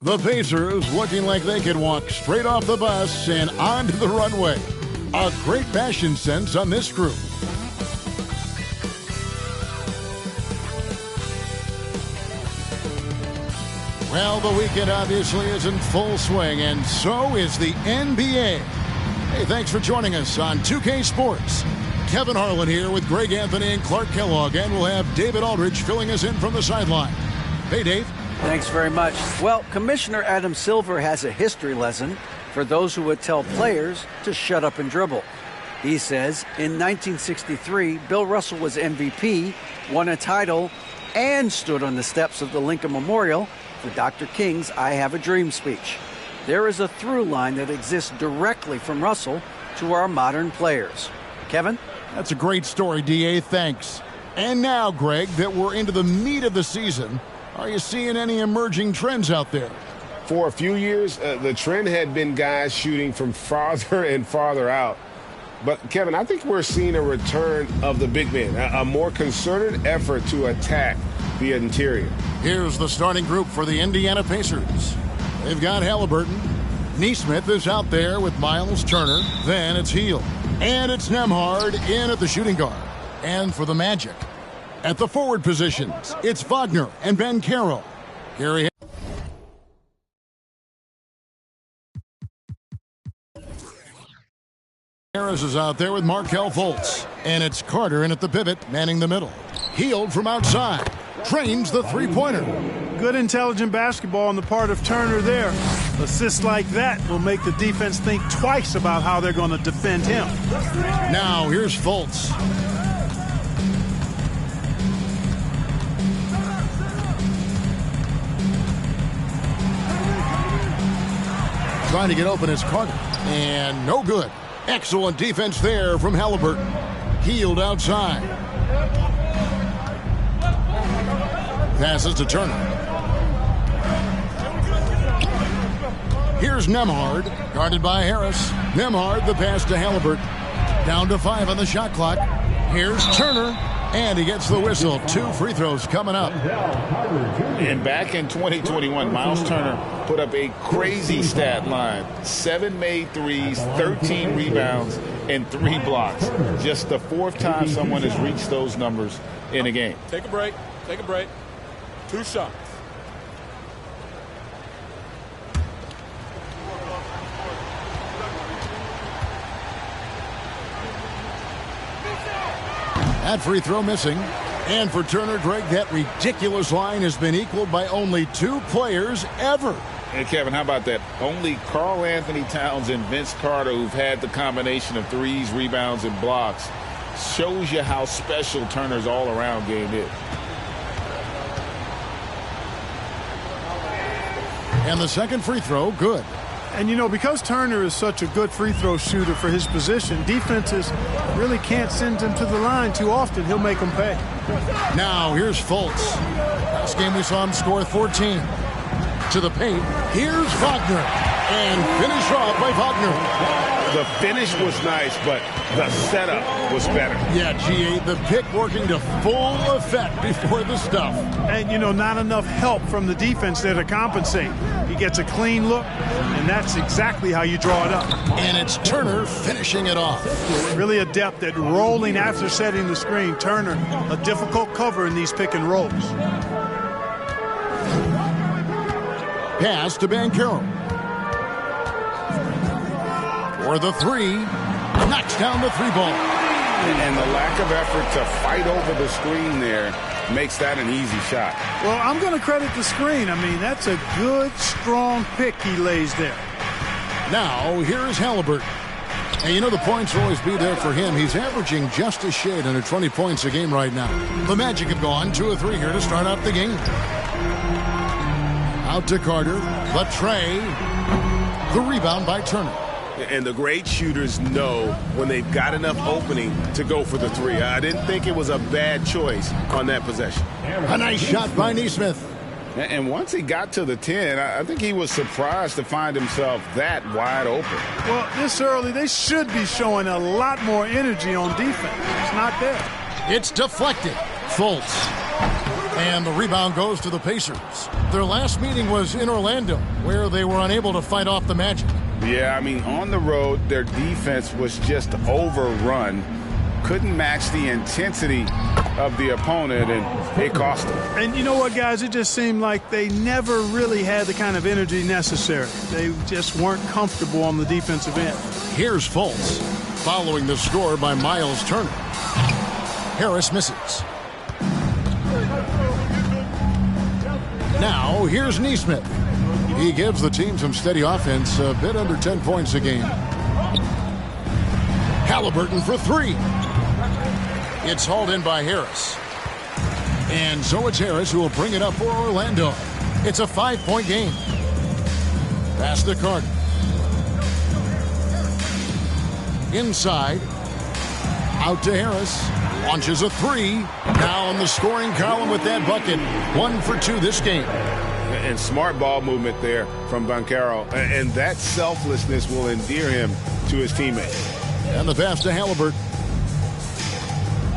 The Pacers looking like they could walk straight off the bus and onto the runway. A great fashion sense on this group. Well, the weekend obviously is in full swing, and so is the NBA. Hey, thanks for joining us on 2K Sports. Kevin Harlan here with Greg Anthony and Clark Kellogg, and we'll have David Aldridge filling us in from the sideline. Hey, Dave. Thanks very much. Well, Commissioner Adam Silver has a history lesson for those who would tell players to shut up and dribble. He says in 1963, Bill Russell was MVP, won a title, and stood on the steps of the Lincoln Memorial for Dr. King's I Have a Dream speech. There is a through line that exists directly from Russell to our modern players. Kevin? That's a great story, D.A. Thanks. And now, Greg, that we're into the meat of the season, are you seeing any emerging trends out there? For a few years, the trend had been guys shooting from farther and farther out. But, Kevin, I think we're seeing a return of the big man, a more concerted effort to attack the interior. Here's the starting group for the Indiana Pacers. They've got Halliburton. Nesmith is out there with Miles Turner. Then it's Hield. And it's Nembhard in at the shooting guard. And for the Magic, at the forward positions, it's Wagner and Ben Carroll. Gary Harris is out there with Markelle Fultz. And it's Carter in at the pivot, manning the middle. Hield from outside. Trains the three-pointer. Good intelligent basketball on the part of Turner there. Assists like that will make the defense think twice about how they're going to defend him. Now here's Fultz. Trying to get open is Carter. And no good. Excellent defense there from Halliburton. Hield outside. Passes to Turner. Here's Nembhard, guarded by Harris. Nembhard, the pass to Halliburton. Down to 5 on the shot clock. Here's Turner, and he gets the whistle. 2 free throws coming up. And back in 2021, Miles Turner put up a crazy stat line. 7 made threes, 13 rebounds, and 3 blocks. Just the 4th time someone has reached those numbers in a game. Take a break. Take a break. 2 shots. That free throw missing. And for Turner, Greg, that ridiculous line has been equaled by only 2 players ever. And Kevin, how about that? Only Karl Anthony Towns and Vince Carter, who've had the combination of threes, rebounds, and blocks, shows you how special Turner's all-around game is. And the second free throw, good. And, you know, because Turner is such a good free throw shooter for his position, defenses really can't send him to the line too often. He'll make them pay. Now, here's Fultz. Last game we saw him score 14. To the paint, here's Wagner. And finish off by Wagner. The finish was nice, but the setup was better. Yeah, G8, the pick working to full effect before the stuff. And, you know, not enough help from the defense there to compensate. He gets a clean look, and that's exactly how you draw it up. And it's Turner finishing it off. Really adept at rolling after setting the screen. Turner, a difficult cover in these pick and rolls. Pass to Ben Carroll. For the 3, knocks down the 3 ball. And the lack of effort to fight over the screen there makes that an easy shot. Well, I'm going to credit the screen. I mean, that's a good, strong pick he lays there. Now, here's Halliburton. And you know the points will always be there for him. He's averaging just a shade under 20 points a game right now. The Magic have gone 2 of 3 here to start out the game. Out to Carter. The tray. The rebound by Turner. And the great shooters know when they've got enough opening to go for the 3. I didn't think it was a bad choice on that possession. A nice shot by Nesmith. And once he got to the 10, I think he was surprised to find himself that wide open. Well, this early, they should be showing a lot more energy on defense. It's not there. It's deflected. Fultz. And the rebound goes to the Pacers. Their last meeting was in Orlando, where they were unable to fight off the Magic. Yeah, I mean, on the road, their defense was just overrun. Couldn't match the intensity of the opponent, and it cost them. And you know what, guys? It just seemed like they never really had the kind of energy necessary. They just weren't comfortable on the defensive end. Here's Fultz, following the score by Miles Turner. Harris misses. Now, here's Nesmith. He gives the team some steady offense, a bit under 10 points a game. Haliburton for three. It's hauled in by Harris. And so it's Harris who will bring it up for Orlando. It's a 5-point game. Pass to Carter. Inside. Out to Harris. Launches a three. Now on the scoring column with that bucket. 1 for 2 this game. And smart ball movement there from Banchero. And that selflessness will endear him to his teammates. And the pass to Haliburton.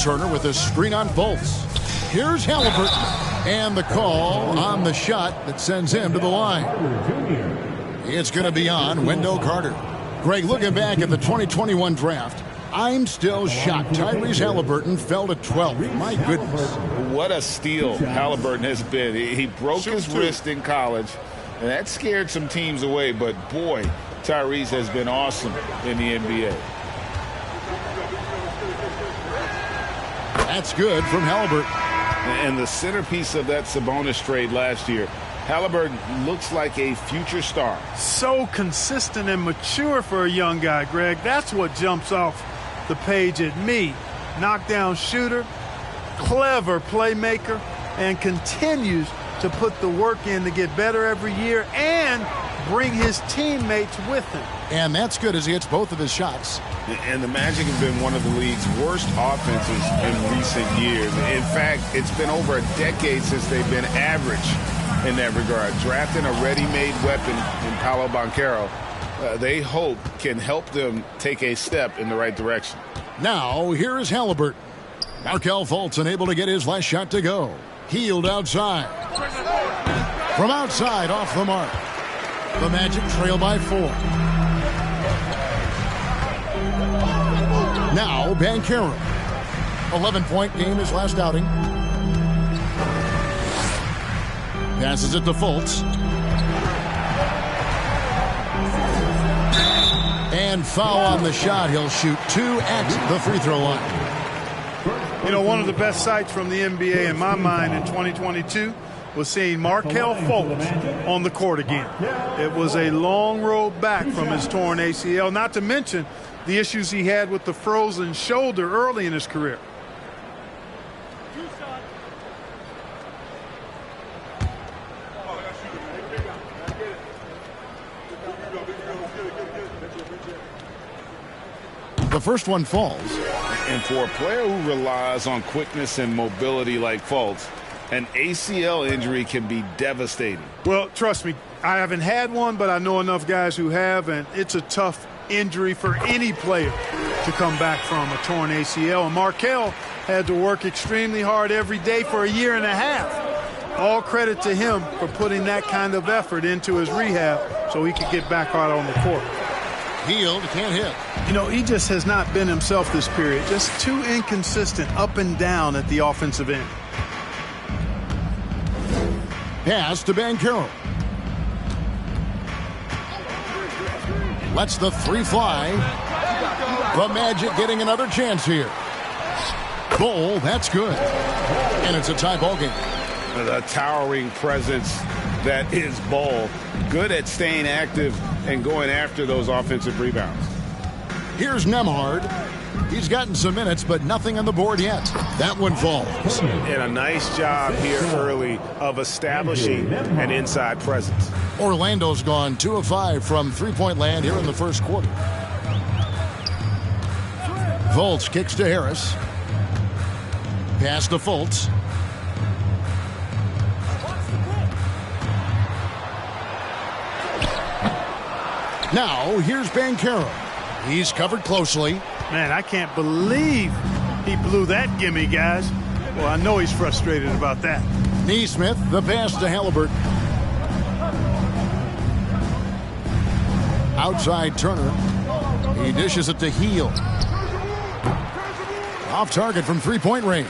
Turner with a screen on Fultz. Here's Haliburton. And the call on the shot that sends him to the line. It's going to be on Wendell Carter. Greg, looking back at the 2021 draft, I'm still shocked. Tyrese Haliburton fell to 12. My goodness. What a steal Haliburton has been. He broke his wrist in college, and that scared some teams away. But, boy, Tyrese has been awesome in the NBA. That's good from Haliburton. And the centerpiece of that Sabonis trade last year, Haliburton looks like a future star. So consistent and mature for a young guy, Greg. That's what jumps off the page at me. Knockdown shooter, clever playmaker, and continues to put the work in to get better every year and bring his teammates with him. And that's good as he hits both of his shots. And the Magic have been one of the league's worst offenses in recent years. In fact, it's been over a decade since they've been average in that regard. Drafting a ready-made weapon in Paolo Banchero, they hope can help them take a step in the right direction. Now, here is Haliburton. Markelle Fultz unable to get his last shot to go. Healed outside. From outside, off the mark. The Magic trail by 4. Now, Banchero. 11-point game his last outing. Passes it to Fultz. And foul on the shot. He'll shoot 2 at the free throw line. You know, one of the best sights from the NBA in my mind in 2022 was seeing Markelle Fultz on the court again. It was a long road back from his torn ACL, not to mention the issues he had with the frozen shoulder early in his career. The first one falls. And for a player who relies on quickness and mobility like Fultz, an ACL injury can be devastating. Well, trust me, I haven't had one, but I know enough guys who have, and it's a tough injury for any player to come back from, a torn ACL. And Markelle had to work extremely hard every day for a year and a half. All credit to him for putting that kind of effort into his rehab so he could get back out on the court. Healed, can't hit. You know, he just has not been himself this period. Just too inconsistent up and down at the offensive end. Pass to Banchero. Lets the 3 fly. The Magic getting another chance here. Bol, that's good. And it's a tie ball game. The towering presence that is Bol. Good at staying active and going after those offensive rebounds. Here's Nembhard. He's gotten some minutes, but nothing on the board yet. That one falls. And a nice job here early of establishing an inside presence. Orlando's gone 2 of 5 from three-point land here in the first quarter. Fultz kicks to Harris. Pass to Fultz. Now, here's Banchero. He's covered closely. Man, I can't believe he blew that gimme, guys. Well, I know he's frustrated about that. Neesmith, the pass to Halliburton. Outside Turner. He dishes it to Heel. Off target from three-point range.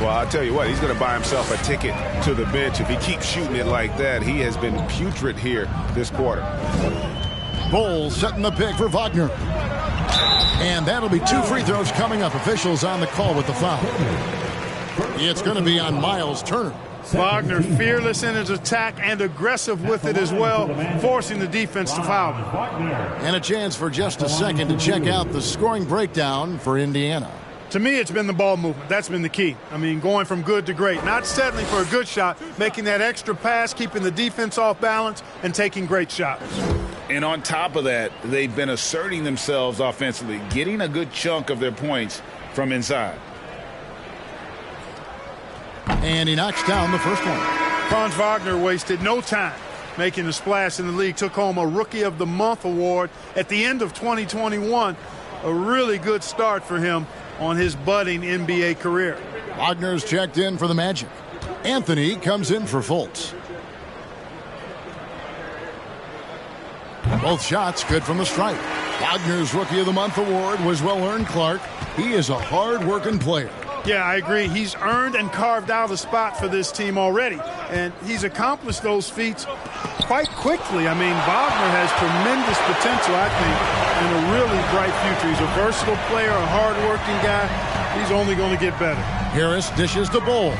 Well, I'll tell you what, he's going to buy himself a ticket to the bench. If he keeps shooting it like that, he has been putrid here this quarter. Bowles setting the pick for Wagner. And that'll be 2 free throws coming up. Officials on the call with the foul. It's going to be on Miles Turner. Wagner fearless in his attack and aggressive with it as well, forcing the defense to foul him. And a chance for just a second to check out the scoring breakdown for Indiana. To me, it's been the ball movement. That's been the key. I mean, going from good to great. Not settling for a good shot, making that extra pass, keeping the defense off balance, and taking great shots. And on top of that, they've been asserting themselves offensively, getting a good chunk of their points from inside. And he knocks down the first one. Franz Wagner wasted no time making a splash in the league. Took home a Rookie of the Month award at the end of 2021. A really good start for him on his budding NBA career. Wagner's checked in for the Magic. Anthony comes in for Fultz. Both shots good from the stripe. Wagner's Rookie of the Month award was well-earned, Clark. He is a hard-working player. Yeah, I agree. He's earned and carved out a spot for this team already, and he's accomplished those feats quite quickly. I mean, Wagner has tremendous potential, I think, and a really bright future. He's a versatile player, a hard-working guy. He's only going to get better. Harris dishes the Bowles.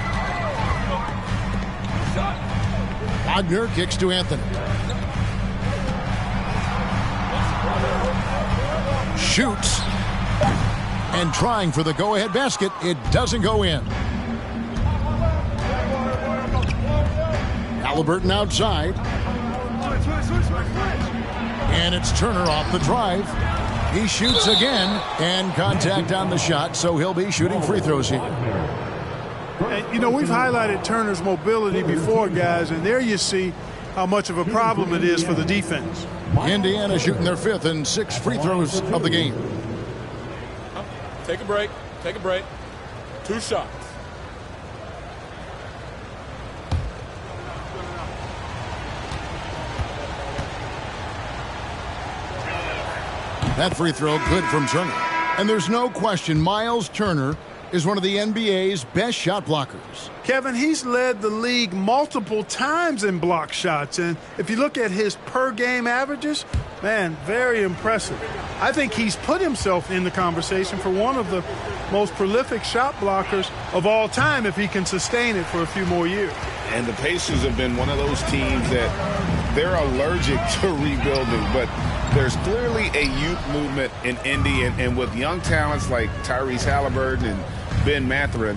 Wagner kicks to Anthony. Shoots. And trying for the go-ahead basket. It doesn't go in. Halliburton outside. And it's Turner off the drive. He shoots again. And contact on the shot, so he'll be shooting free throws here. And, you know, we've highlighted Turner's mobility before, guys, and there you see how much of a problem it is for the defense. Indiana shooting their 5th and 6th free throws of the game. Take a break. Take a break. 2 shots. That free throw good from Turner. And there's no question Miles Turner is one of the NBA's best shot blockers. Kevin, he's led the league multiple times in block shots. And if you look at his per-game averages, man, very impressive. I think he's put himself in the conversation for one of the most prolific shot blockers of all time if he can sustain it for a few more years. And the Pacers have been one of those teams that they're allergic to rebuilding, but there's clearly a youth movement in Indy, and with young talents like Tyrese Halliburton and Ben Mathurin,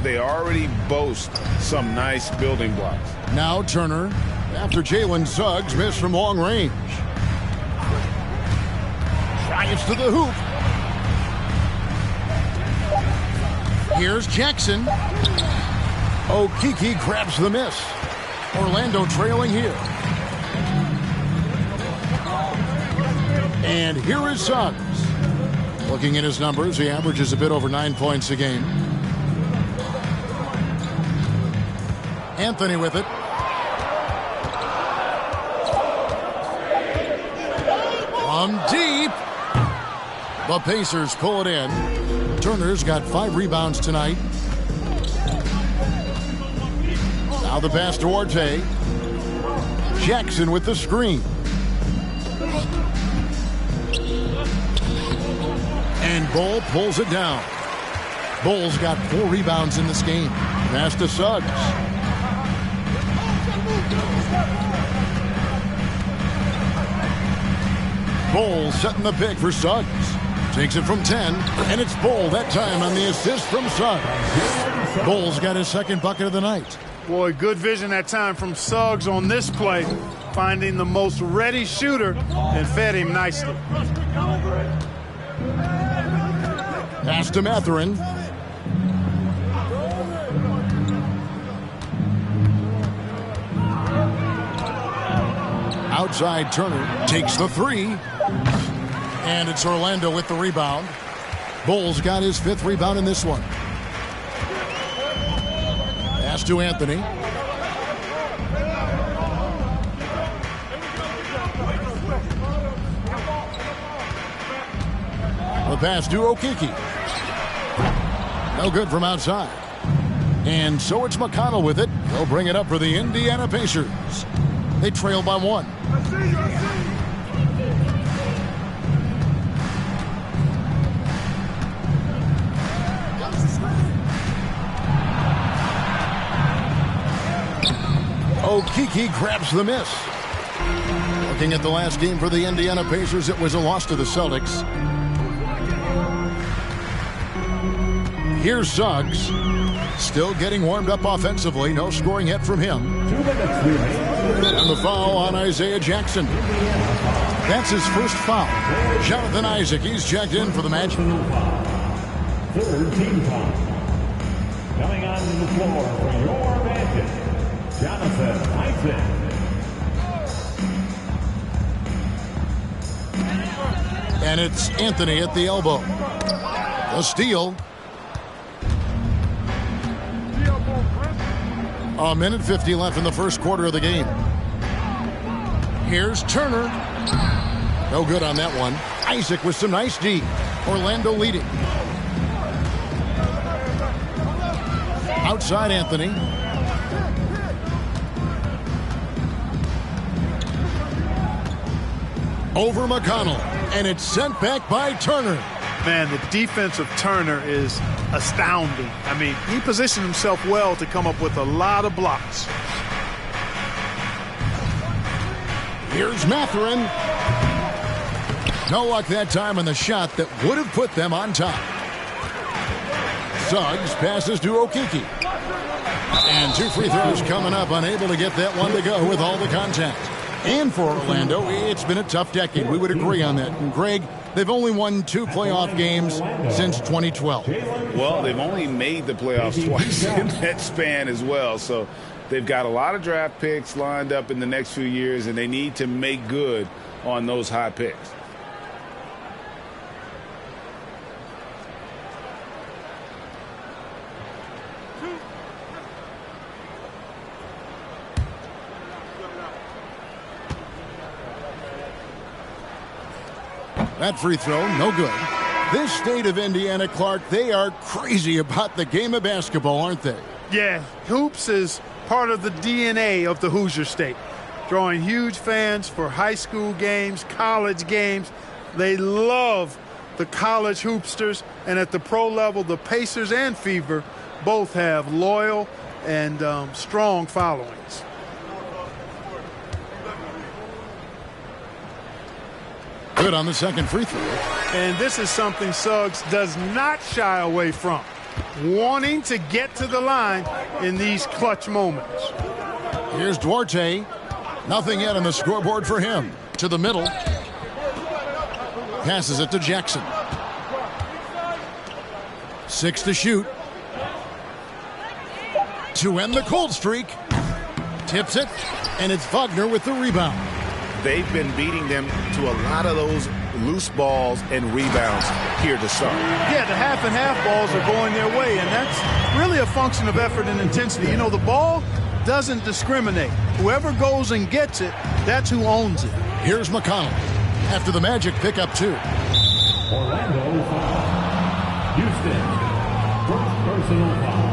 they already boast some nice building blocks. Now Turner, after Jalen Suggs missed from long range. Drives to the hoop. Here's Jackson. Okeke grabs the miss. Orlando trailing here. And here is Suggs. Looking at his numbers, he averages a bit over 9 points a game. Anthony with it. From deep. The Pacers pull it in. Turner's got 5 rebounds tonight. Now the pass to Orte. Jackson with the screen. And Bol pulls it down. Bol's got 4 rebounds in this game. Pass to Suggs. Bol setting the pick for Suggs. Takes it from 10, and it's Bol that time on the assist from Suggs. Bol's got his 2nd bucket of the night. Boy, good vision that time from Suggs on this play, finding the most ready shooter and fed him nicely. Pass to Mathurin. Outside Turner takes the 3. And it's Orlando with the rebound. Bol's got his 5th rebound in this one. Pass Pass to Anthony. The pass to Okeke. No good from outside. And so it's McConnell with it. He'll bring it up for the Indiana Pacers. They trail by 1. Okeke grabs the miss. Looking at the last game for the Indiana Pacers, it was a loss to the Celtics. Here's Suggs. Still getting warmed up offensively. No scoring yet from him. And the foul on Isaiah Jackson. That's his first foul. Jonathan Isaac, he's checked in for the Magic. Third team foul. Coming onto the floor for your Magic, Jonathan Isaac. And it's Anthony at the elbow. The steal. A minute 50 left in the first quarter of the game. Here's Turner. No good on that one. Isaac with some nice D. Orlando leading. Outside Anthony. Over McConnell. And it's sent back by Turner. Man, the defense of Turner is astounding. I mean, he positioned himself well to come up with a lot of blocks. Here's Mathurin. No luck that time on the shot that would have put them on top. Suggs passes to Okeke. And 2 free throws coming up, unable to get that one to go with all the contact. And for Orlando, it's been a tough decade. We would agree on that. And Greg, they've only won 2 playoff games since 2012. Well, they've only made the playoffs twice in that span as well. So they've got a lot of draft picks lined up in the next few years, and they need to make good on those high picks. That free throw, no good. This state of Indiana, Clark, they are crazy about the game of basketball, aren't they? Yeah, hoops is part of the DNA of the Hoosier State. Drawing huge fans for high school games, college games. They love the college hoopsters. And at the pro level, the Pacers and Fever both have loyal and strong followings. Good on the second free throw. And this is something Suggs does not shy away from. Wanting to get to the line in these clutch moments. Here's Duarte. Nothing yet on the scoreboard for him. To the middle. Passes it to Jackson. 6 to shoot. To end the cold streak. Tips it. And it's Wagner with the rebound. They've been beating them to a lot of those loose balls and rebounds here to start. Yeah, the half and half balls are going their way, and that's really a function of effort and intensity. You know, the ball doesn't discriminate. Whoever goes and gets it, that's who owns it. Here's McConnell after the Magic pick up 2. Orlando foul. Houston, first personal foul.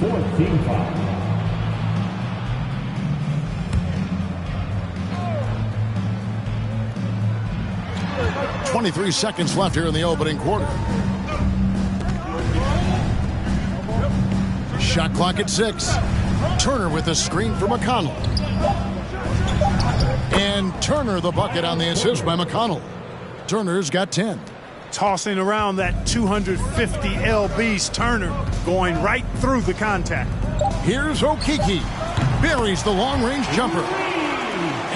4th team foul. 23 seconds left here in the opening quarter. Shot clock at 6. Turner with a screen for McConnell. And Turner the bucket on the assist by McConnell. Turner's got 10. Tossing around that 250 lbs, Turner going right through the contact. Here's Okeke. Buries the long-range jumper.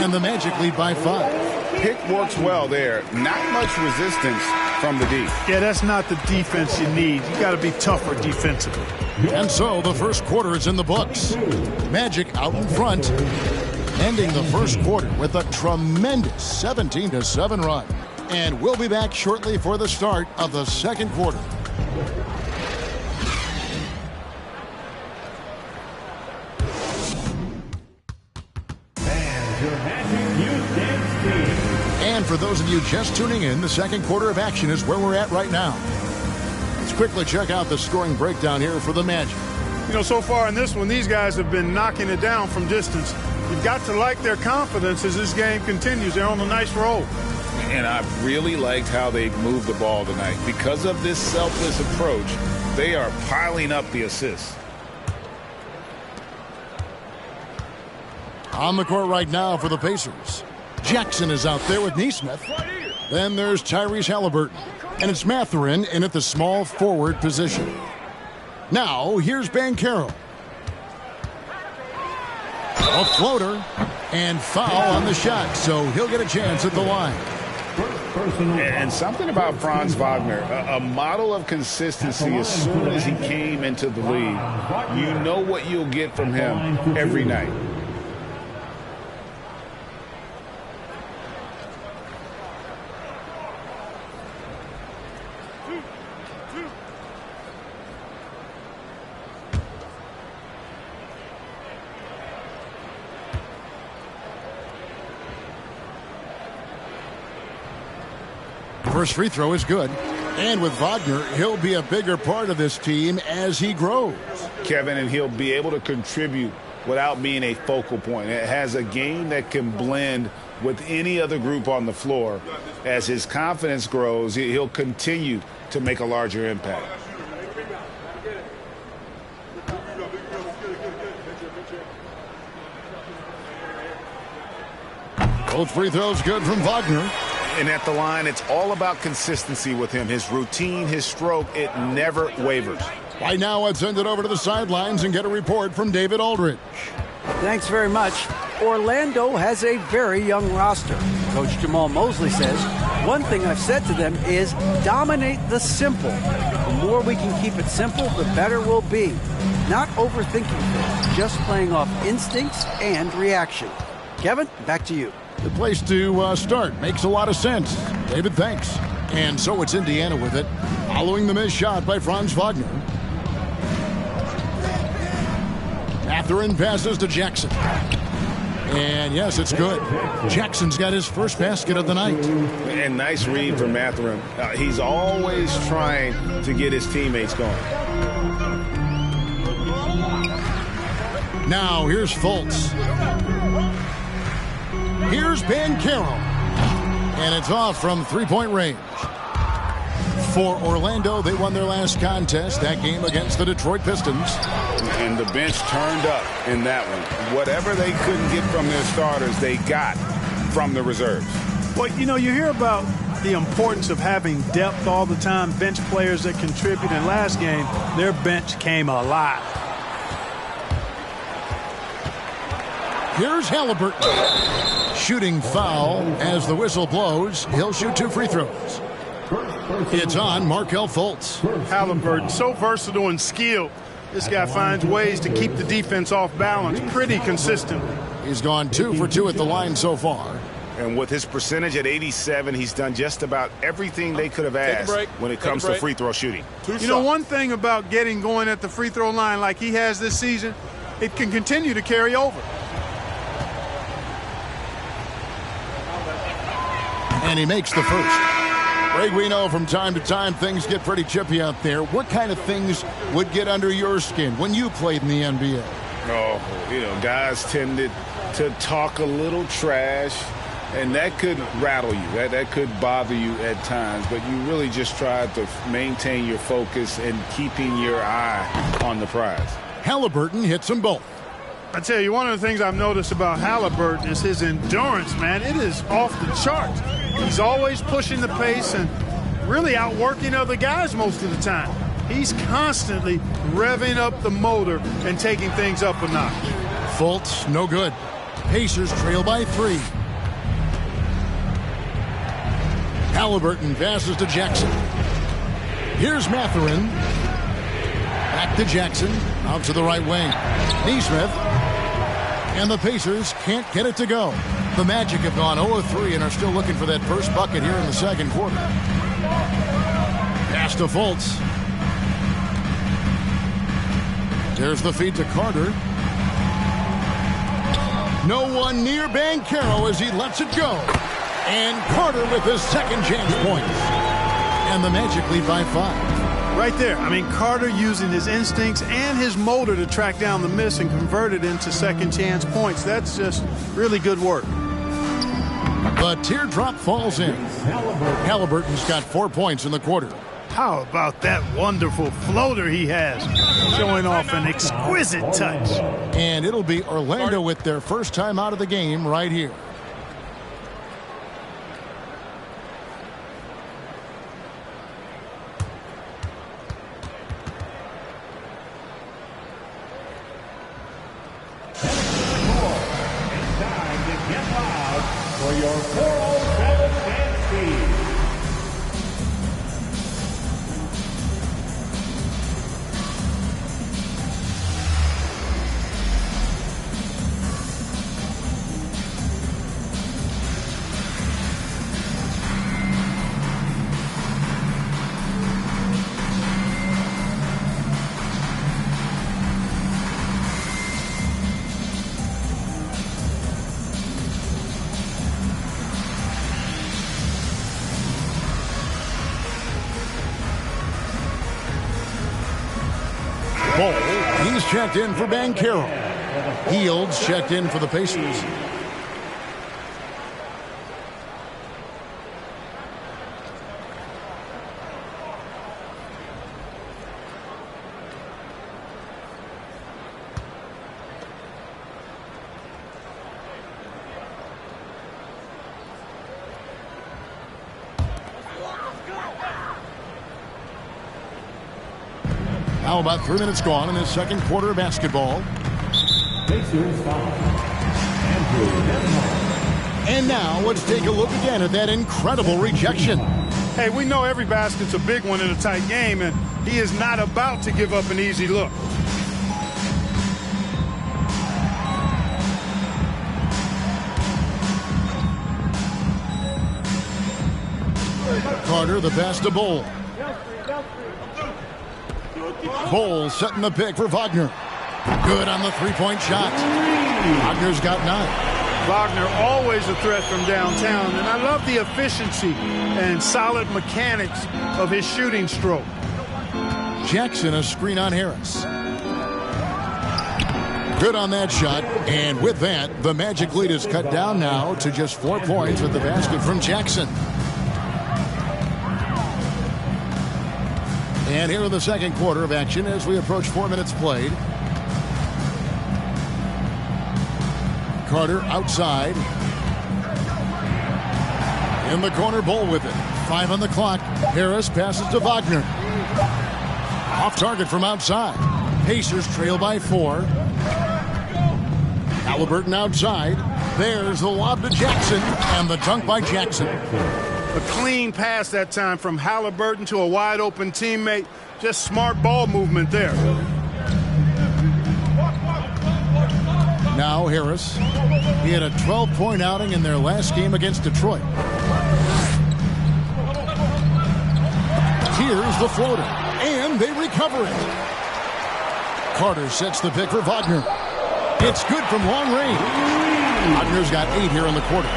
And the Magic lead by 5. Pick works well there. Not much resistance from the D. Yeah, that's not the defense you need. You got to be tougher defensively. And so the first quarter is in the books. Magic out in front, ending the first quarter with a tremendous 17-7 run. And we'll be back shortly for the start of the second quarter. for those of you just tuning in, the second quarter of action is where we're at right now. Let's quickly check out the scoring breakdown here for the Magic. You know, so far in this one, these guys have been knocking it down from distance. You've got to like their confidence as this game continues. They're on a nice roll. And I've really liked how they've moved the ball tonight. Because of this selfless approach, they are piling up the assists. On the court right now for the Pacers, Jackson is out there with Nesmith. Then there's Tyrese Halliburton. And it's Mathurin in at the small forward position. Now, here's Banchero. A floater and foul on the shot, so he'll get a chance at the line. And something about Franz Wagner, a model of consistency. As soon as he came into the league, you know what you'll get from him every night. First free throw is good. And with Wagner, he'll be a bigger part of this team as he grows. Kevin, and he'll be able to contribute without being a focal point. It has a game that can blend with any other group on the floor. As his confidence grows, he'll continue to make a larger impact. Both free throws good from Wagner. And at the line, it's all about consistency with him. His routine, his stroke, it never wavers. Right now, let's send it over to the sidelines and get a report from David Aldridge. Thanks very much. Orlando has a very young roster. Coach Jamal Mosley says, one thing I've said to them is dominate the simple. The more we can keep it simple, the better we'll be. Not overthinking things, just playing off instincts and reaction. Kevin, back to you. The place to start. Makes a lot of sense. David, thanks. And so it's Indiana with it, following the missed shot by Franz Wagner. Mathurin passes to Jackson. And yes, it's good. Jackson's got his first basket of the night. And nice read from Mathurin. He's always trying to get his teammates going. Now here's Fultz. Here's Banchero. And it's off from three-point range. For Orlando, they won their last contest, that game against the Detroit Pistons. And the bench turned up in that one. Whatever they couldn't get from their starters, they got from the reserves. Well, you know, you hear about the importance of having depth all the time, bench players that contribute. In last game, their bench came alive. Here's Halliburton. Shooting foul as the whistle blows. He'll shoot two free throws. It's on Markelle Fultz. Halliburton, so versatile and skilled. This guy finds ways to keep the defense off balance pretty consistently. He's gone 2 for 2 at the line so far. And with his percentage at 87, he's done just about everything they could have asked when it comes to free throw shooting. You know, one thing about getting going at the free throw line like he has this season, it can continue to carry over. And he makes the first. Greg, we know from time to time things get pretty chippy out there. What kind of things would get under your skin when you played in the NBA? Oh, you know, guys tended to talk a little trash, and that could rattle you. That could bother you at times, but you really just tried to maintain your focus and keeping your eye on the prize. Halliburton hits them both. I tell you, one of the things I've noticed about Halliburton is his endurance, man. It is off the charts. He's always pushing the pace and really outworking other guys most of the time. He's constantly revving up the motor and taking things up a notch. Fultz, no good. Pacers trail by 3. Halliburton passes to Jackson. Here's Mathurin. Back to Jackson. Out to the right wing. Nesmith. And the Pacers can't get it to go. The Magic have gone 0-3 and are still looking for that first bucket here in the second quarter. Pass to Fultz. There's the feed to Carter. No one near Banchero as he lets it go. And Carter with his second chance points. And the Magic lead by 5. Right there. I mean, Carter using his instincts and his motor to track down the miss and convert it into second chance points. That's just really good work. The teardrop falls in. Halliburton's got 4 points in the quarter. How about that wonderful floater he has, showing off an exquisite touch. And it'll be Orlando with their first time out of the game right here. For your 407 dance speed. Ball, he's checked in for Banchero. Fields checked in for the Pacers. Now about 3 minutes gone in the second quarter of basketball. Pacers foul. Andrew Nembhard. And now let's take a look again at that incredible rejection. Hey, we know every basket's a big one in a tight game, and he is not about to give up an easy look. Carter the pass to Bol. Bol setting the pick for Wagner. Good on the three-point shot. Wagner's got 9. Wagner always a threat from downtown, and I love the efficiency and solid mechanics of his shooting stroke. Jackson a screen on Harris. Good on that shot, and with that, the Magic lead is cut down now to just 4 points with the basket from Jackson. And here in the second quarter of action as we approach 4 minutes played. Carter outside. In the corner, Bol with it. 5 on the clock. Harris passes to Wagner. Off target from outside. Pacers trail by 4. Halliburton outside. There's the lob to Jackson. And the dunk by Jackson. A clean pass that time from Halliburton to a wide open teammate. Just smart ball movement there. Now Harris. He had a 12-point outing in their last game against Detroit. Here's the floater. And they recover it. Carter sets the pick for Wagner. It's good from long range. Wagner's got 8 here in the quarter.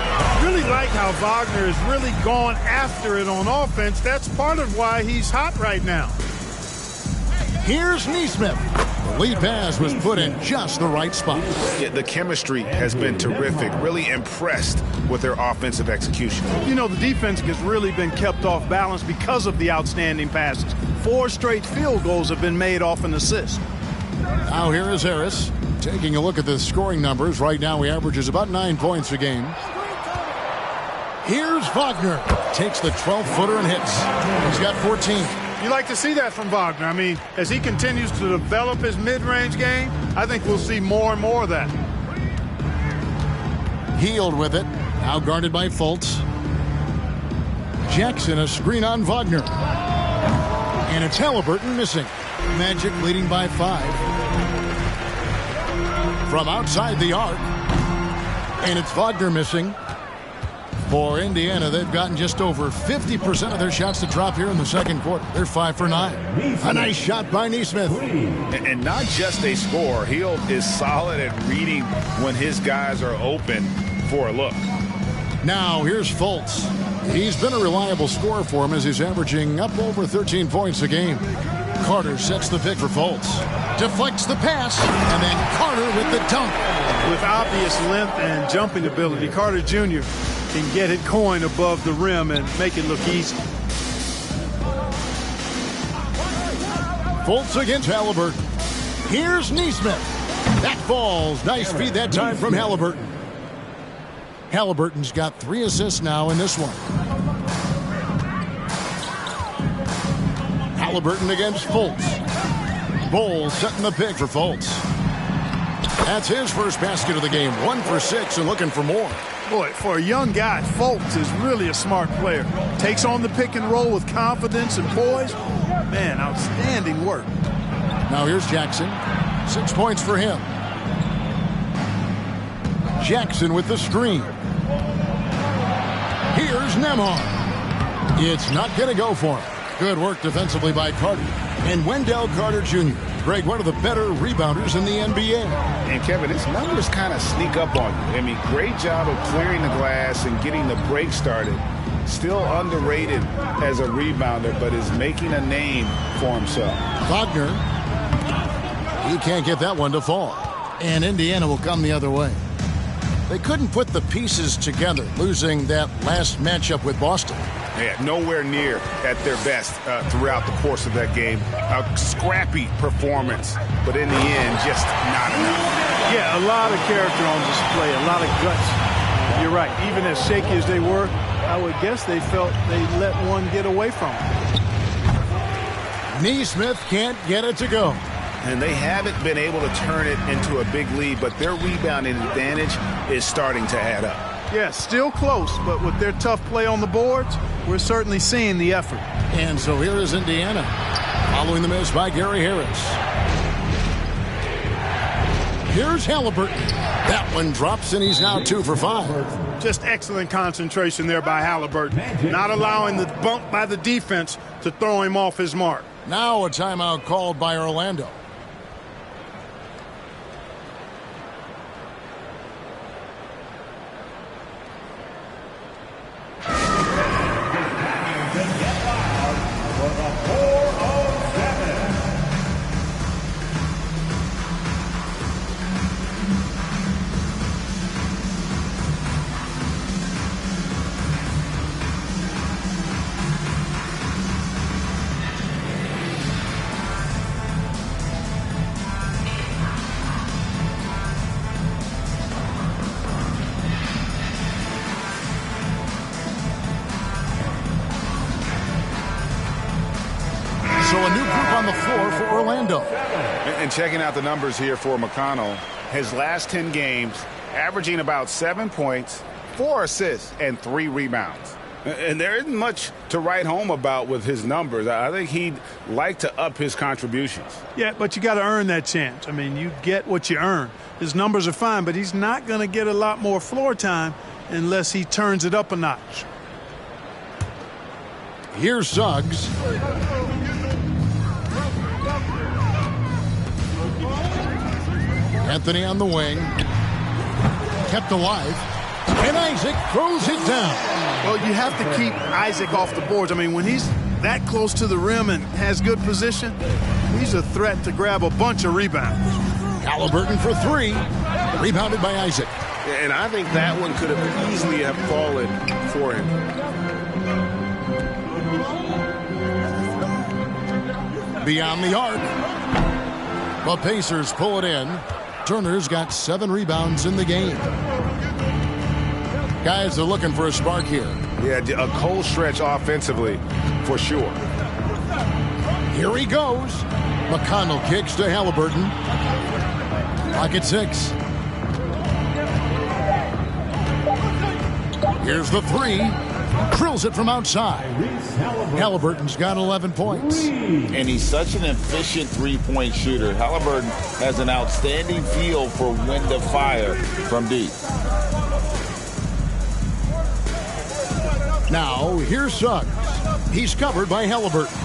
Really like how Wagner is really gone after it on offense. That's part of why he's hot right now. Here's Nesmith. The lead pass was put in just the right spot. Yeah, the chemistry has been terrific. Really impressed with their offensive execution. You know, the defense has really been kept off balance because of the outstanding passes. 4 straight field goals have been made off an assist. Now here is Harris. Taking a look at the scoring numbers. Right now he averages about 9 points a game. Here's Wagner. Takes the 12-footer and hits. He's got 14. You like to see that from Wagner. I mean, as he continues to develop his mid-range game, I think we'll see more and more of that. Hield with it. Now guarded by Fultz. Jackson a screen on Wagner. And it's Halliburton missing. Magic leading by 5. From outside the arc. And it's Wagner missing. For Indiana, they've gotten just over 50% of their shots to drop here in the second quarter. They're 5 for 9. A nice shot by Nesmith. And not just a score. Hield is solid at reading when his guys are open for a look. Now here's Fultz. He's been a reliable scorer for him as he's averaging up over 13 points a game. Carter sets the pick for Fultz. Deflects the pass, and then Carter with the dunk. With obvious length and jumping ability, Carter Jr. can get it going above the rim and make it look easy. Fultz against Halliburton. Here's Neesmith. That falls. Nice feed that time from Halliburton. Halliburton's got 3 assists now in this one. Halliburton against Fultz. Bowles setting the pick for Fultz. That's his first basket of the game. 1 for 6 and looking for more. Boy, for a young guy, Fultz is really a smart player. Takes on the pick and roll with confidence and poise. Man, outstanding work. Now here's Jackson. 6 points for him. Jackson with the screen. Here's Nembhard. It's not going to go for him. Good work defensively by Carter. And Wendell Carter Jr., Greg, one of the better rebounders in the NBA. And, Kevin, his numbers kind of sneak up on you. I mean, great job of clearing the glass and getting the break started. Still underrated as a rebounder, but is making a name for himself. Wagner. He can't get that one to fall. And Indiana will come the other way. They couldn't put the pieces together, losing that last matchup with Boston. Yeah, nowhere near at their best throughout the course of that game. A scrappy performance, but in the end, just not enough. Yeah, a lot of character on display, a lot of guts. You're right. Even as shaky as they were, I would guess they felt they let one get away from them. Neesmith can't get it to go. And they haven't been able to turn it into a big lead, but their rebounding advantage is starting to add up. Yeah, still close, but with their tough play on the boards, we're certainly seeing the effort. And so here is Indiana, following the miss by Gary Harris. Here's Halliburton. That one drops, and he's now 2 for 5. Just excellent concentration there by Halliburton, not allowing the bump by the defense to throw him off his mark. Now a timeout called by Orlando. So a new group on the floor for Orlando. And checking out the numbers here for McConnell, his last 10 games, averaging about 7 points, 4 assists, and 3 rebounds. And there isn't much to write home about with his numbers. I think he'd like to up his contributions. Yeah, but you got to earn that chance. I mean, you get what you earn. His numbers are fine, but he's not going to get a lot more floor time unless he turns it up a notch. Here's Suggs. Anthony on the wing. Kept alive. And Isaac throws it down. Well, you have to keep Isaac off the boards. I mean, when he's that close to the rim and has good position, he's a threat to grab a bunch of rebounds. Halliburton for 3. Rebounded by Isaac. And I think that one could have easily have fallen for him. Beyond the arc. The Pacers pull it in. Turner's got 7 rebounds in the game. Guys are looking for a spark here. Yeah, a cold stretch offensively, for sure. Here he goes. McConnell kicks to Halliburton. Pocket 6. Here's the 3. Drills it from outside. Halliburton's got 11 points. And he's such an efficient three-point shooter. Halliburton has an outstanding feel for when to fire from deep. Now, here's Suggs. He's covered by Halliburton.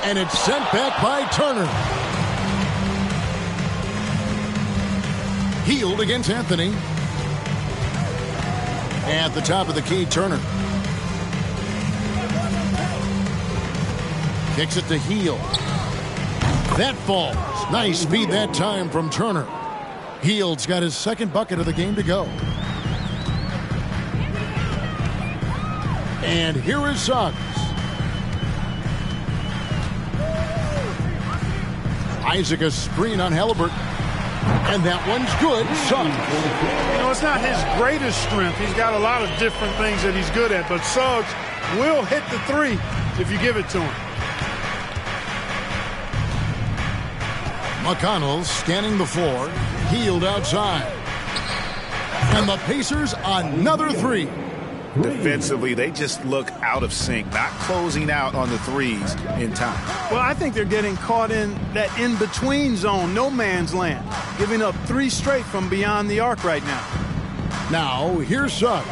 And it's sent back by Turner. Healed against Anthony. At the top of the key, Turner. Kicks it to Heel. That falls. Nice speed that time from Turner. Heald's got his second bucket of the game to go. And here is Suggs. Isaac a screen on Halliburton. And that one's good. Suggs. You know, it's not his greatest strength. He's got a lot of different things that he's good at, but Suggs will hit the three if you give it to him. McConnell scanning the floor. Hield outside. And the Pacers another three. Defensively, they just look out of sync, not closing out on the threes in time. Well, I think they're getting caught in that in-between zone, no man's land, giving up three straight from beyond the arc right now. Now, here's Suggs.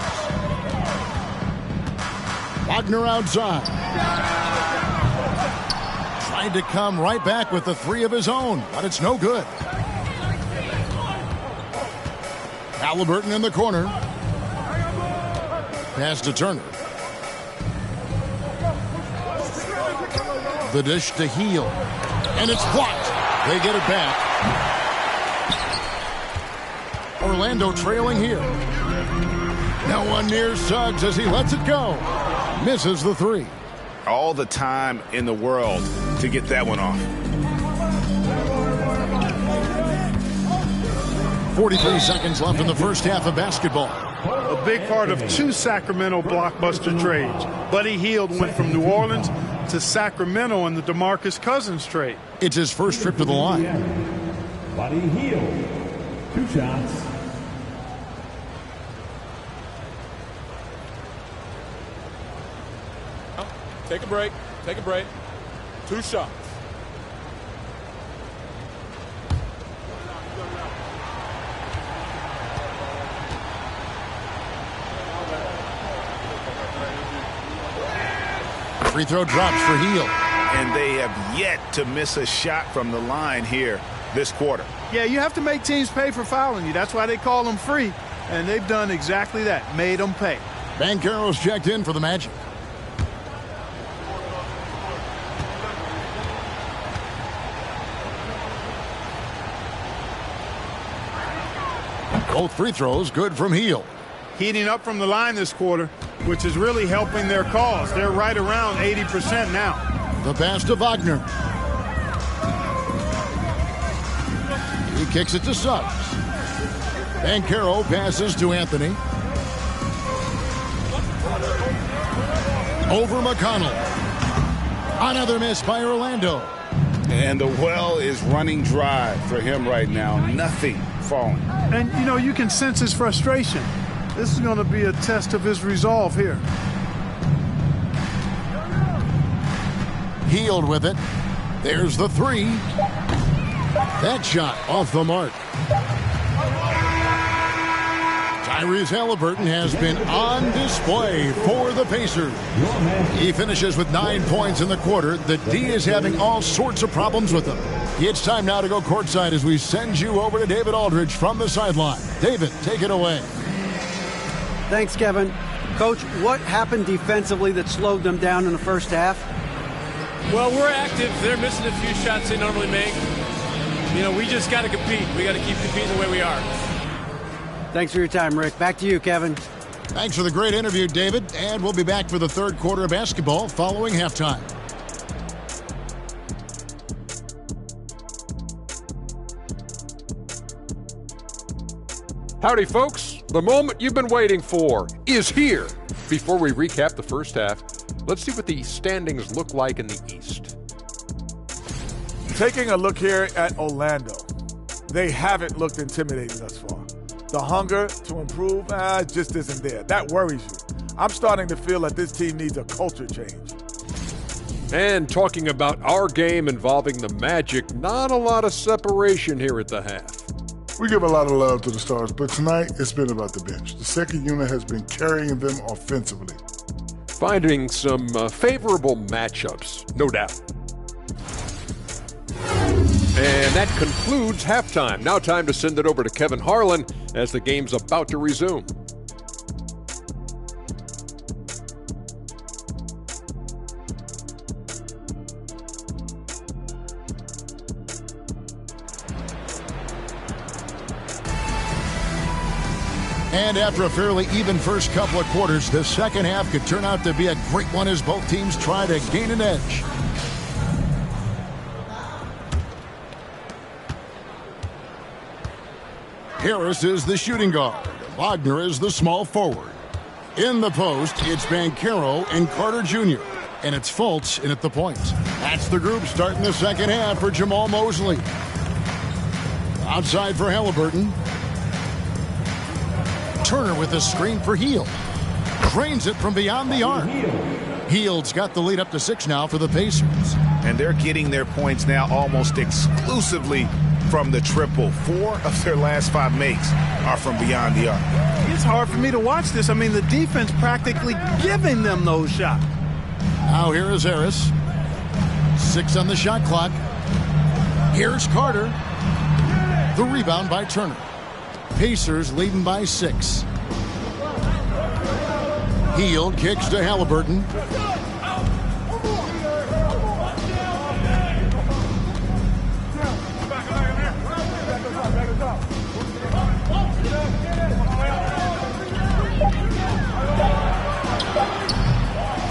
Wagner outside. Tried to come right back with the three of his own, but it's no good. Halliburton in the corner. Pass to Turner. The dish to Heel. And it's blocked. They get it back. Orlando trailing here. No one near Suggs as he lets it go. Misses the three. All the time in the world to get that one off. 43 seconds left in the first half of basketball. A big part of two Sacramento blockbuster trades. Buddy Hield went from New Orleans to Sacramento in the DeMarcus Cousins trade. It's his first trip to the line. Buddy Hield. 2 shots. Take a break. Take a break. 2 shots. Free throw drops for Heel. And they have yet to miss a shot from the line here this quarter. Yeah, you have to make teams pay for fouling you. That's why they call them free. And they've done exactly that, made them pay. Banchero's checked in for the Magic. Both free throws good from Heel. Heating up from the line this quarter, which is really helping their cause. They're right around 80% now. The pass to Wagner. He kicks it to Suggs. Banchero passes to Anthony. Over McConnell. Another miss by Orlando. And the well is running dry for him right now. Nothing falling. And, you know, you can sense his frustration. This is going to be a test of his resolve here. Hield with it. There's the three. That shot off the mark. Tyrese Halliburton has been on display for the Pacers. He finishes with 9 points in the quarter. The D is having all sorts of problems with him. It's time now to go courtside as we send you over to David Aldridge from the sideline. David, take it away. Thanks, Kevin. Coach, what happened defensively that slowed them down in the first half? Well, we're active. They're missing a few shots they normally make. You know, we just got to compete. We got to keep competing the way we are. Thanks for your time, Rick. Back to you, Kevin. Thanks for the great interview, David. And we'll be back for the third quarter of basketball following halftime. Howdy, folks. The moment you've been waiting for is here. Before we recap the first half, let's see what the standings look like in the East. Taking a look here at Orlando, they haven't looked intimidating thus far. The hunger to improve just isn't there. That worries you. I'm starting to feel that this team needs a culture change. And talking about our game involving the Magic, not a lot of separation here at the half. We give a lot of love to the stars, but tonight it's been about the bench. The second unit has been carrying them offensively. Finding some favorable matchups, no doubt. And that concludes halftime. Now time to send it over to Kevin Harlan as the game's about to resume. And after a fairly even first couple of quarters, the second half could turn out to be a great one as both teams try to gain an edge. Harris is the shooting guard. Wagner is the small forward. In the post, it's Banchero and Carter Jr. And it's Fultz in at the point. That's the group starting the second half for Jamal Mosley. Outside for Halliburton. Turner with a screen for Hield. Drains it from beyond the arc. Hield's got the lead up to 6 now for the Pacers. And they're getting their points now almost exclusively from the triple. 4 of their last 5 makes are from beyond the arc. It's hard for me to watch this. I mean, the defense practically giving them those shots. Now here is Harris. 6 on the shot clock. Here's Carter. The rebound by Turner. Pacers leading by 6. Hield kicks to Halliburton.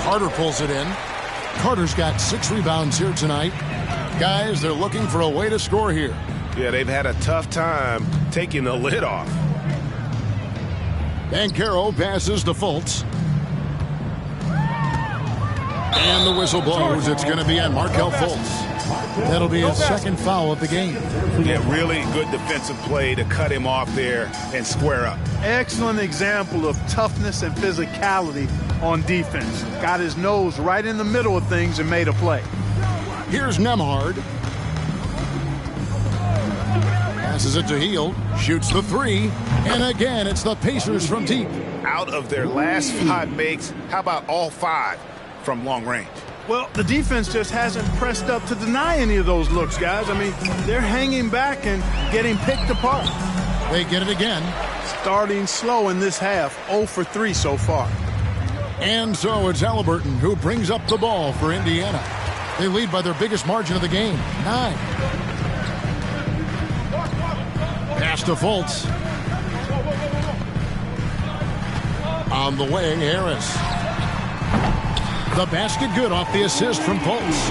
Carter pulls it in. Carter's got 6 rebounds here tonight. Guys, they're looking for a way to score here. Yeah, they've had a tough time taking the lid off. Banchero passes to Fultz. And the whistle blows. It's going to be on Markelle Fultz. That'll be his second foul of the game. Yeah, really good defensive play to cut him off there and square up. Excellent example of toughness and physicality on defense. Got his nose right in the middle of things and made a play. Here's Nembhard. Passes it to Hield. Shoots the 3. And again, it's the Pacers from deep. Out of their last 5 makes, how about all 5 from long range? Well, the defense just hasn't pressed up to deny any of those looks, guys. I mean, they're hanging back and getting picked apart. They get it again. Starting slow in this half, 0 for 3 so far. And so it's Halliburton who brings up the ball for Indiana. They lead by their biggest margin of the game, 9. Pass to Fultz. On the wing, Harris. The basket good off the assist from Fultz.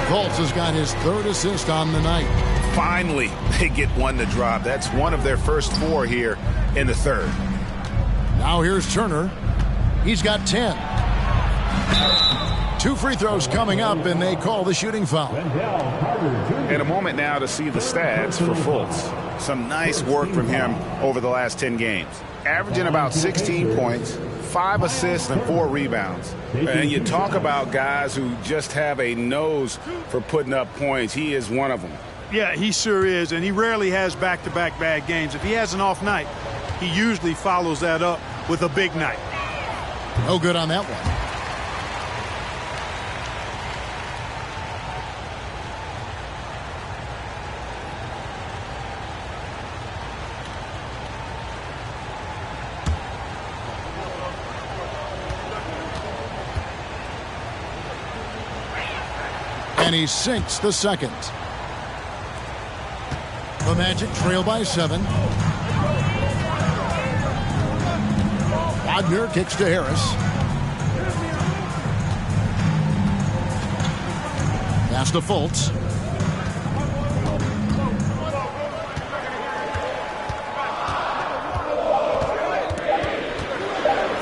Fultz has got his 3rd assist on the night. Finally, they get one to drop. That's one of their first 4 here in the 3rd. Now here's Turner. He's got 10. 2 free throws coming up, and they call the shooting foul. And a moment now to see the stats for Fultz. Some nice work from him over the last 10 games. Averaging about 16 points, 5 assists, and 4 rebounds. And you talk about guys who just have a nose for putting up points. He is one of them. Yeah, he sure is, and he rarely has back-to-back bad games. If he has an off night, he usually follows that up with a big night. No good on that one. And he sinks the second. The Magic trail by 7. Wagner kicks to Harris. Pass to Fultz.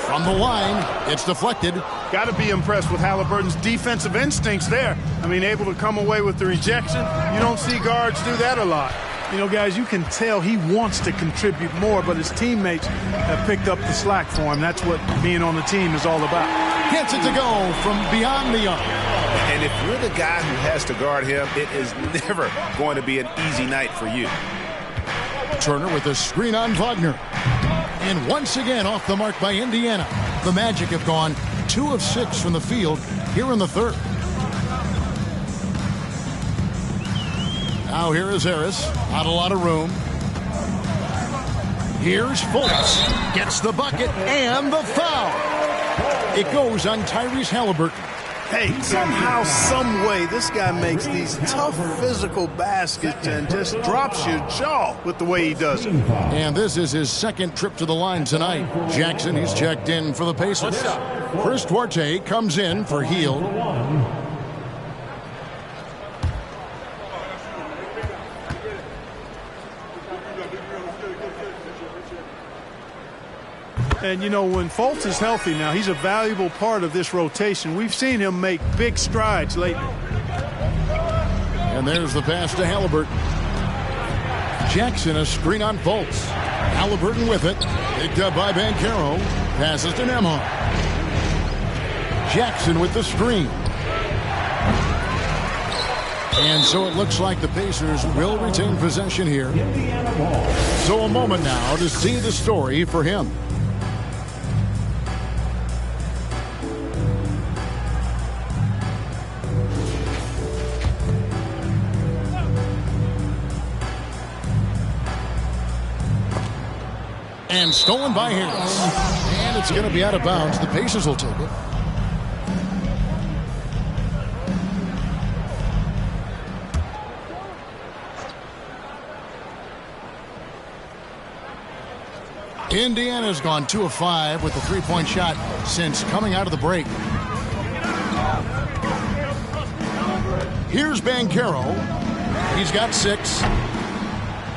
From the line, it's deflected. Got to be impressed with Halliburton's defensive instincts there. I mean, able to come away with the rejection. You don't see guards do that a lot. You know, guys, you can tell he wants to contribute more, but his teammates have picked up the slack for him. That's what being on the team is all about. Gets it to go from beyond the arc. And if you're the guy who has to guard him, it is never going to be an easy night for you. Turner with a screen on Wagner. And once again off the mark by Indiana. The Magic have gone 2 of 6 from the field here in the 3rd. Now here is Harris. Not a lot of room. Here's Fultz. Gets the bucket and the foul. It goes on Tyrese Halliburton. Hey, somehow, some way, this guy makes these tough physical baskets and just drops your jaw with the way he does it. And this is his second trip to the line tonight. Jackson, he's checked in for the Pacers. Chris Duarte comes in for Hield. And, you know, when Fultz is healthy now, he's a valuable part of this rotation. We've seen him make big strides lately. And there's the pass to Halliburton. Jackson, a screen on Fultz. Halliburton with it. Picked up by Banchero. Passes to Nembhard. Jackson with the screen. And so it looks like the Pacers will retain possession here. So a moment now to see the story for him. And stolen by Harris. And it's going to be out of bounds. The Pacers will take it. Indiana's gone 2 of 5 with the three-point shot since coming out of the break. Here's Banchero. He's got 6.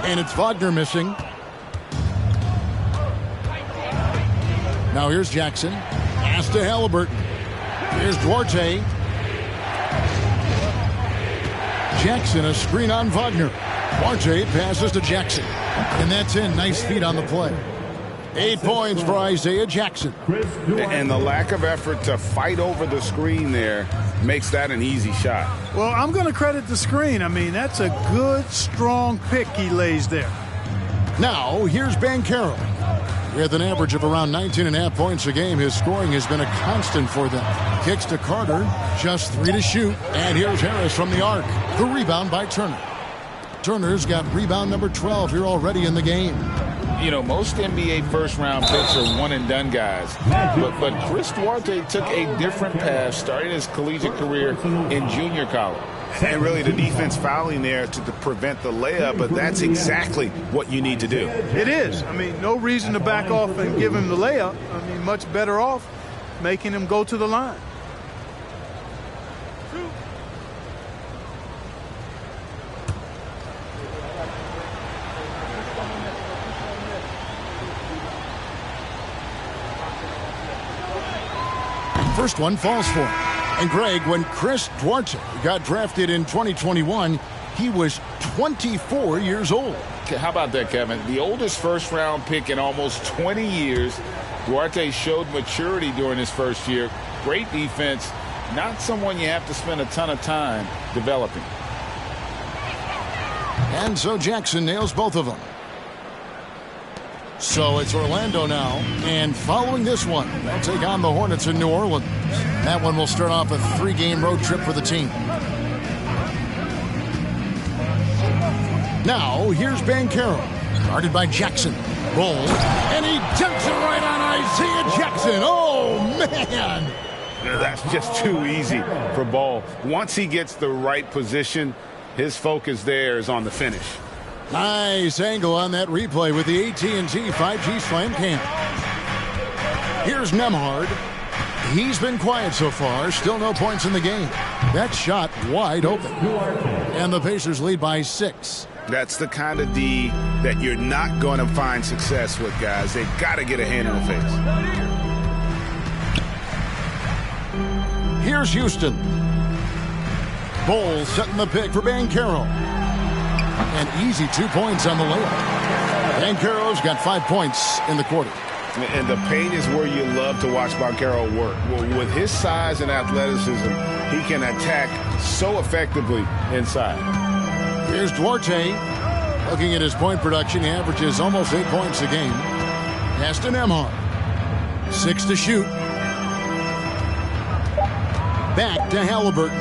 And it's Wagner missing. Now here's Jackson. Pass to Halliburton. Here's Duarte. Jackson, a screen on Wagner. Duarte passes to Jackson. And that's in. Nice feet on the play. 8 points for Isaiah Jackson. And the lack of effort to fight over the screen there makes that an easy shot. Well, I'm going to credit the screen. I mean, that's a good, strong pick he lays there. Now, here's Banchero. With an average of around 19.5 points a game, his scoring has been a constant for them. Kicks to Carter, just 3 to shoot. And here's Harris from the arc. The rebound by Turner. Turner's got rebound number 12 here already in the game. You know, most NBA first-round picks are one-and-done guys. But Chris Duarte took a different path starting his collegiate career in junior college. And really the defense fouling there to prevent the layup, but that's exactly what you need to do. It is. I mean, no reason to back off and give him the layup. I mean, much better off making him go to the line. First one falls for him. And Greg, when Chris Duarte got drafted in 2021, he was 24 years old. How about that, Kevin? The oldest first-round pick in almost 20 years. Duarte showed maturity during his first year. Great defense. Not someone you have to spend a ton of time developing. And so Jackson nails both of them. So it's Orlando now, and following this one, they'll take on the Hornets in New Orleans. That one will start off a 3-game road trip for the team. Now, here's Banchero, guarded by Jackson. Roll, and he dumps it right on Isaiah Jackson. Oh, man! That's just too easy for Ball. Once he gets the right position, his focus there is on the finish. Nice angle on that replay with the AT&T 5G Slam Cam. Here's Nembhard. He's been quiet so far. Still no points in the game. That shot wide open. And the Pacers lead by 6. That's the kind of D that you're not going to find success with, guys. They've got to get a hand in the face. Here's Houston. Bowles setting the pick for Banchero. An easy 2 points on the layup. Banchero's got 5 points in the quarter. And the paint is where you love to watch Banchero work. Well, with his size and athleticism, he can attack so effectively inside. Here's Duarte. Looking at his point production, he averages almost 8 points a game. Pass to Nembhard. 6 to shoot. Back to Halliburton.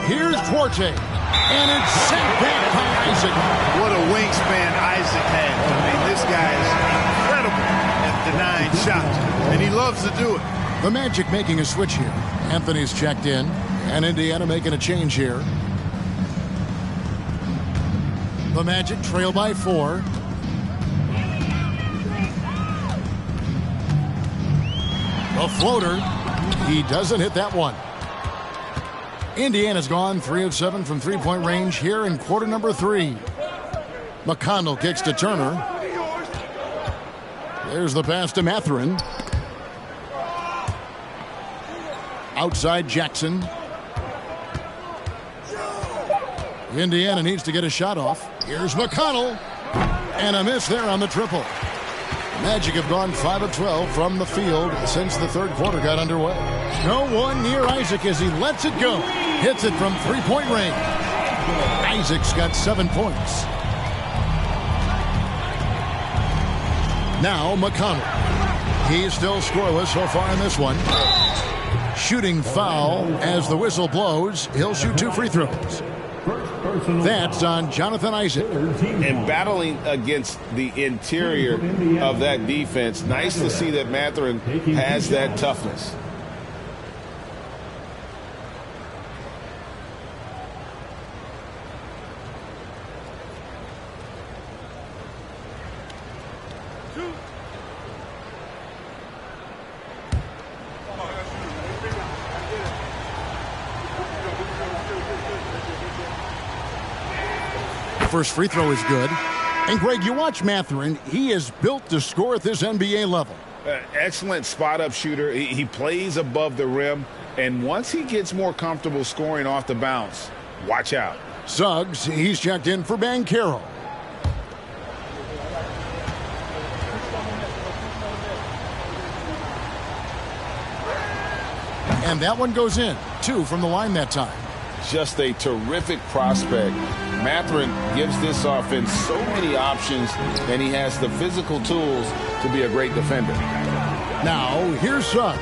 Here's Duarte. And it's sent back by Isaac. What a wingspan Isaac has. I mean, this guy is incredible at denying shots, and he loves to do it. The Magic making a switch here. Anthony's checked in, and Indiana making a change here. The Magic trail by 4. The floater. He doesn't hit that one. Indiana's gone 3 of 7 from three-point range here in quarter number 3. McConnell kicks to Turner. There's the pass to Mathurin. Outside Jackson. Indiana needs to get a shot off. Here's McConnell. And a miss there on the triple. Magic have gone 5 of 12 from the field since the third quarter got underway. No one near Isaac as he lets it go. Hits it from three-point range. Isaac's got 7 points. Now McConnell. He's still scoreless so far in this one. Shooting foul as the whistle blows. He'll shoot 2 free throws. That's on Jonathan Isaac. And battling against the interior of that defense, nice to see that Mathurin has that toughness. First free throw is good. And Greg, you watch Mathurin. He is built to score at this NBA level. Excellent spot-up shooter. He plays above the rim. And once he gets more comfortable scoring off the bounce, watch out. Suggs, he's checked in for Banchero. And that one goes in. 2 from the line that time. Just a terrific prospect. Mathurin gives this offense so many options, and he has the physical tools to be a great defender. Now, here's Suggs.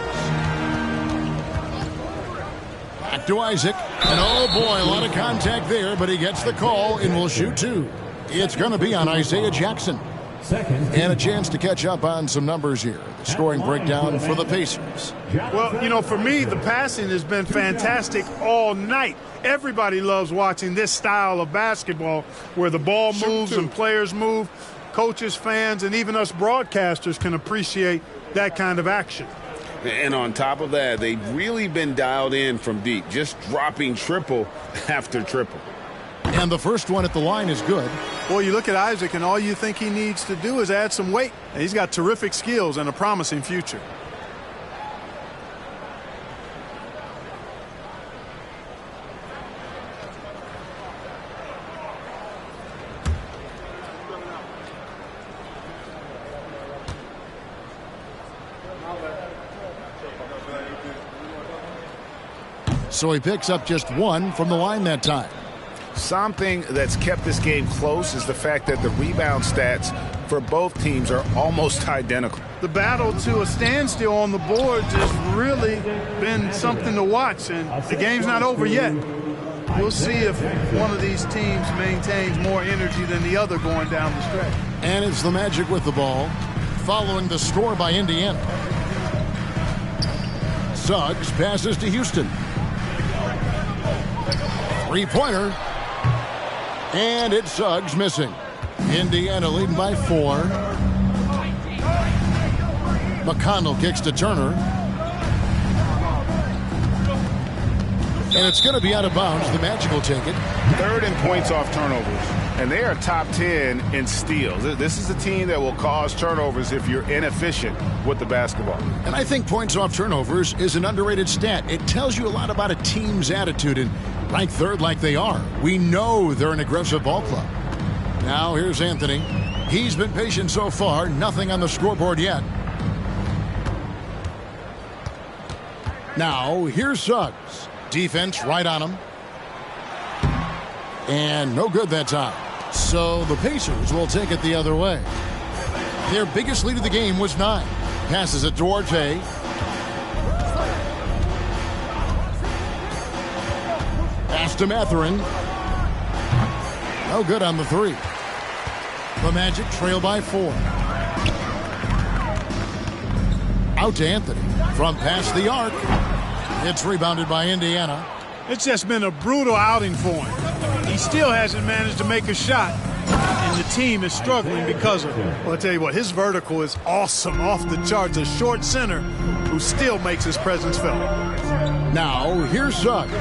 Back to Isaac. And oh boy, a lot of contact there, but he gets the call and will shoot 2. It's going to be on Isaiah Jackson. And a chance to catch up on some numbers here. The scoring breakdown for the Pacers. Well, you know, for me, the passing has been fantastic all night. Everybody loves watching this style of basketball where the ball moves and players move. Coaches, fans, and even us broadcasters can appreciate that kind of action. And on top of that, they've really been dialed in from deep, just dropping triple after triple. And the first one at the line is good. Well, you look at Isaac, and all you think he needs to do is add some weight. And he's got terrific skills and a promising future. So he picks up just 1 from the line that time. Something that's kept this game close is the fact that the rebound stats for both teams are almost identical. The battle to a standstill on the boards has really been something to watch, and the game's not over yet. We'll see if one of these teams maintains more energy than the other going down the stretch. And it's the Magic with the ball, following the score by Indiana. Suggs passes to Houston. Three-pointer. And it's Suggs missing. Indiana leading by 4. McConnell kicks to Turner. And it's going to be out of bounds. The Magic will take it. 3rd in points off turnovers. And they are top 10 in steals. This is a team that will cause turnovers if you're inefficient with the basketball. And I think points off turnovers is an underrated stat. It tells you a lot about a team's attitude. And ranked 3rd like they are, we know they're an aggressive ball club. Now here's Anthony. He's been patient so far. Nothing on the scoreboard yet. Now here's Suggs. Defense right on him. And no good that time. So the Pacers will take it the other way. Their biggest lead of the game was 9. Passes it to Duarte. Pass to Mathurin. No good on the 3. The Magic trail by 4. Out to Anthony. From past the arc, it's rebounded by Indiana. It's just been a brutal outing for him. He still hasn't managed to make a shot, and the team is struggling because of it. Well, I'll tell you what, his vertical is awesome, off the charts. A short center who still makes his presence felt. Now, here's Suggs.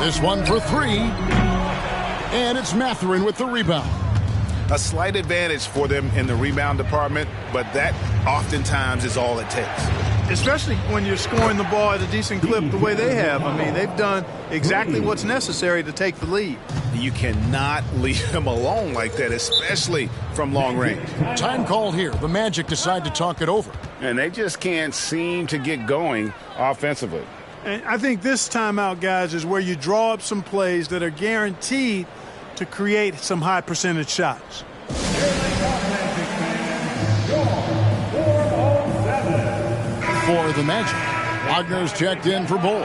This one for three, and it's Mathurin with the rebound. A slight advantage for them in the rebound department, but that oftentimes is all it takes. Especially when you're scoring the ball at a decent clip the way they have. I mean, they've done exactly what's necessary to take the lead. You cannot leave him alone like that, especially from long range. Time called here. The Magic decide to talk it over. And they just can't seem to get going offensively. And I think this timeout, guys, is where you draw up some plays that are guaranteed to create some high percentage shots. For the Magic, Wagner's checked in for Bull,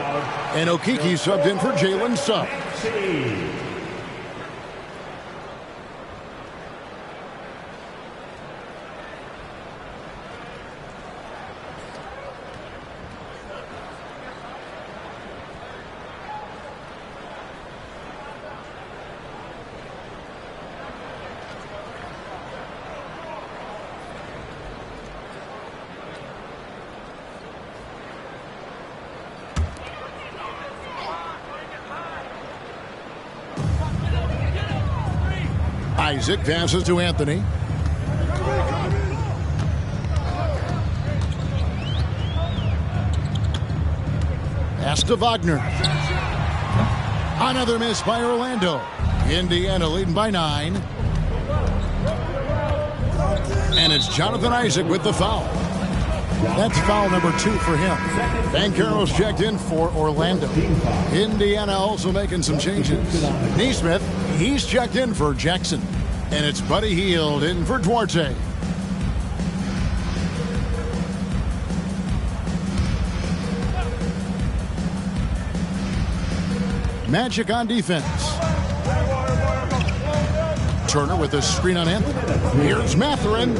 and Okeke subbed in for Jalen Suggs. Isaac passes to Anthony. Pass to Wagner. Another miss by Orlando. Indiana leading by 9. And it's Jonathan Isaac with the foul. That's foul number 2 for him. Banchero's checked in for Orlando. Indiana also making some changes. Nesmith, he's checked in for Jackson. And it's Buddy Hield in for Duarte. Magic on defense. Turner with a screen on Anthony. Here's Mathurin.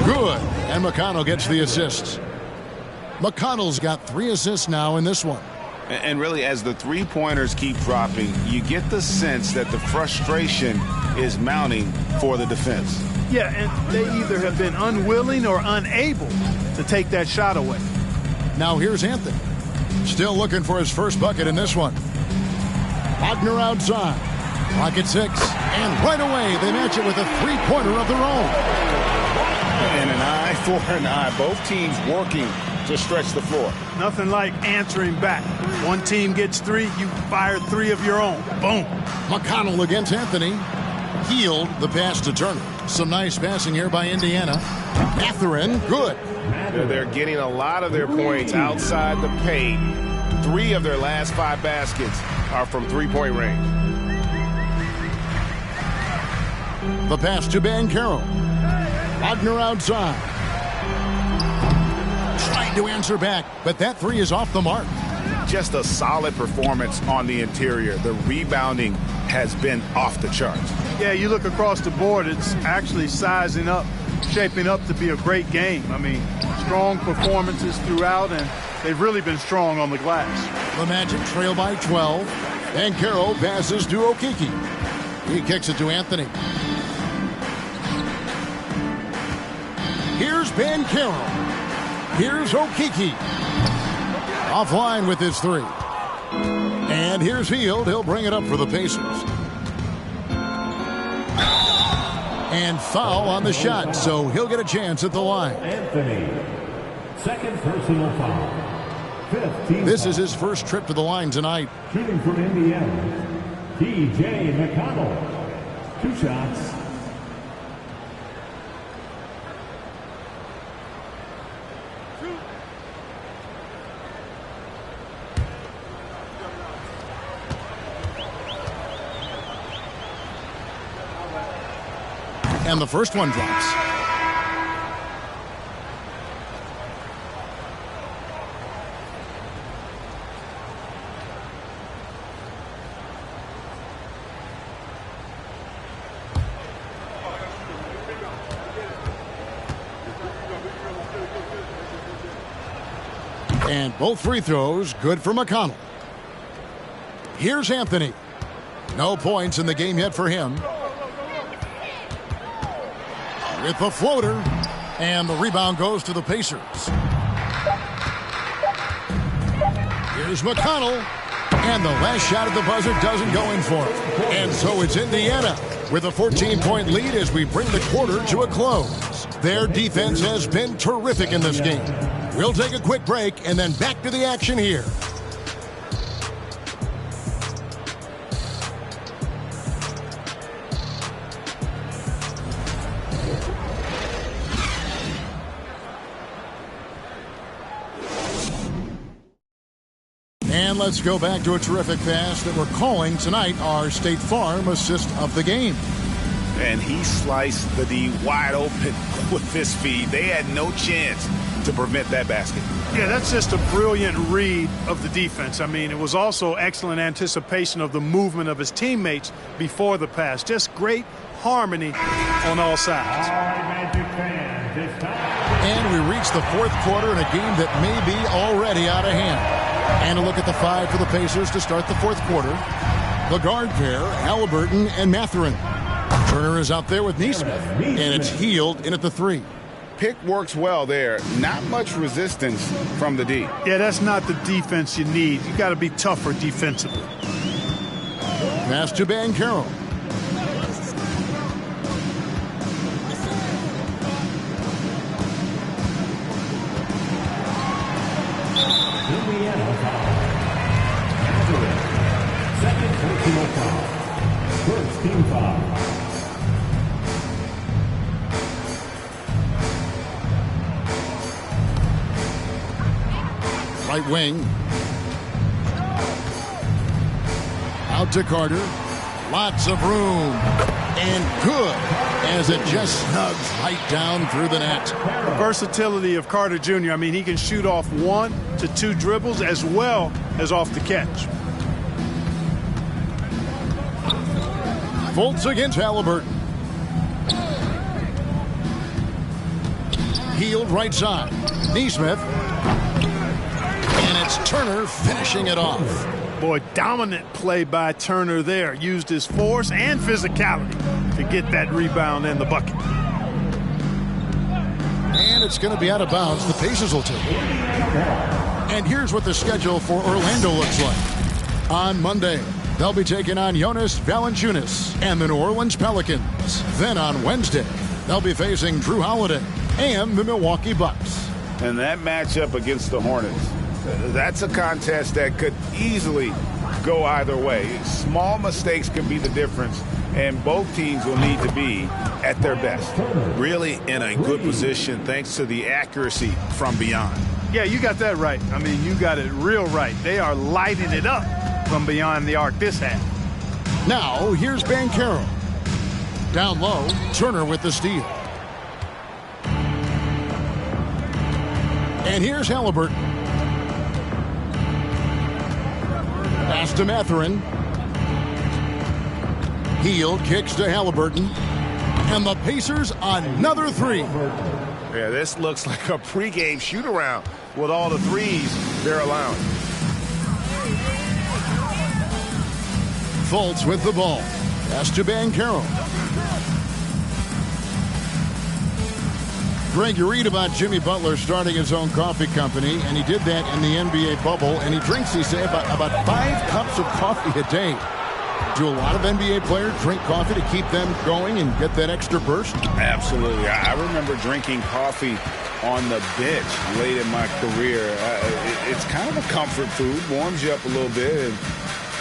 Good. And McConnell gets the assists. McConnell's got 3 assists now in this one. And really, as the three-pointers keep dropping, you get the sense that the frustration is mounting for the defense. Yeah, and they either have been unwilling or unable to take that shot away. Now here's Anthony. Still looking for his first bucket in this one. Wagner outside. Clock at 6. And right away, they match it with a three-pointer of their own. And an eye for an eye. Both teams working to stretch the floor. Nothing like answering back. One team gets 3, you fire 3 of your own. Boom. McConnell against Anthony. Hield the pass to Turner. Some nice passing here by Indiana. Mathurin, good. They're getting a lot of their points outside the paint. 3 of their last 5 baskets are from three-point range. The pass to Banchero. Wagner outside. Trying to answer back, but that 3 is off the mark. Just a solid performance on the interior. The rebounding has been off the charts. Yeah, you look across the board, it's actually sizing up, shaping up to be a great game. I mean, strong performances throughout, and they've really been strong on the glass. The Magic trail by 12. Banchero passes to Okeke. He kicks it to Anthony. Here's Banchero. Here's Okeke. Offline with his 3. And here's Hield. He'll bring it up for the Pacers. And foul on the shot, so he'll get a chance at the line. Anthony, second personal foul. 5th team This foul. is his first trip to the line tonight. Shooting from Indiana, T.J. McConnell. 2 shots. And the first one drops. And both free throws good for McConnell. Here's Anthony. No points in the game yet for him. With the floater. And the rebound goes to the Pacers. Here's McConnell. And the last shot at the buzzer doesn't go in for it. And so it's Indiana with a 14-point lead as we bring the quarter to a close. Their defense has been terrific in this game. We'll take a quick break and then back to the action here. And let's go back to a terrific pass that we're calling tonight our State Farm assist of the game. And he sliced the D wide open with this feed. They had no chance to prevent that basket. Yeah, that's just a brilliant read of the defense. I mean, it was also excellent anticipation of the movement of his teammates before the pass. Just great harmony on all sides. And we reach the fourth quarter in a game that may be already out of hand. And a look at the five for the Pacers to start the fourth quarter. The guard pair, Halliburton and Mathurin. Turner is out there with Nesmith. And it's Hield in at the three. Pick works well there. Not much resistance from the D. Yeah, that's not the defense you need. You got to be tougher defensively. Pass to Banchero. Second personal foul. First team foul. Right wing. Out to Carter. Lots of room. And good as it just snugs right down through the net. The versatility of Carter Jr. I mean, he can shoot off 1 to 2 dribbles as well as off the catch. Fultz against Halliburton. Hield right side. Nesmith. And it's Turner finishing it off. Boy, dominant play by Turner there. Used his force and physicality to get that rebound and the bucket. And it's going to be out of bounds. The Pacers will take it. And here's what the schedule for Orlando looks like. On Monday, they'll be taking on Jonas Valanciunas and the New Orleans Pelicans. Then on Wednesday, they'll be facing Drew Holiday and the Milwaukee Bucks. And that matchup against the Hornets, that's a contest that could easily go either way. Small mistakes could be the difference, and both teams will need to be at their best. Really in a good position thanks to the accuracy from beyond. Yeah, you got that right. I mean, you got it real right. They are lighting it up from beyond the arc this half. Now, here's Banchero. Down low, Turner with the steal. And here's Halliburton. Pass to Mathurin. Hield kicks to Halliburton. And the Pacers another three. Yeah, this looks like a pregame shoot-around with all the threes they're allowing. Fultz with the ball. Pass to Banchero. Greg, you read about Jimmy Butler starting his own coffee company, and he did that in the NBA bubble, and he drinks, he said, about 5 cups of coffee a day. Do a lot of NBA players drink coffee to keep them going and get that extra burst? Absolutely. I remember drinking coffee on the bench late in my career. It's kind of a comfort food, warms you up a little bit, and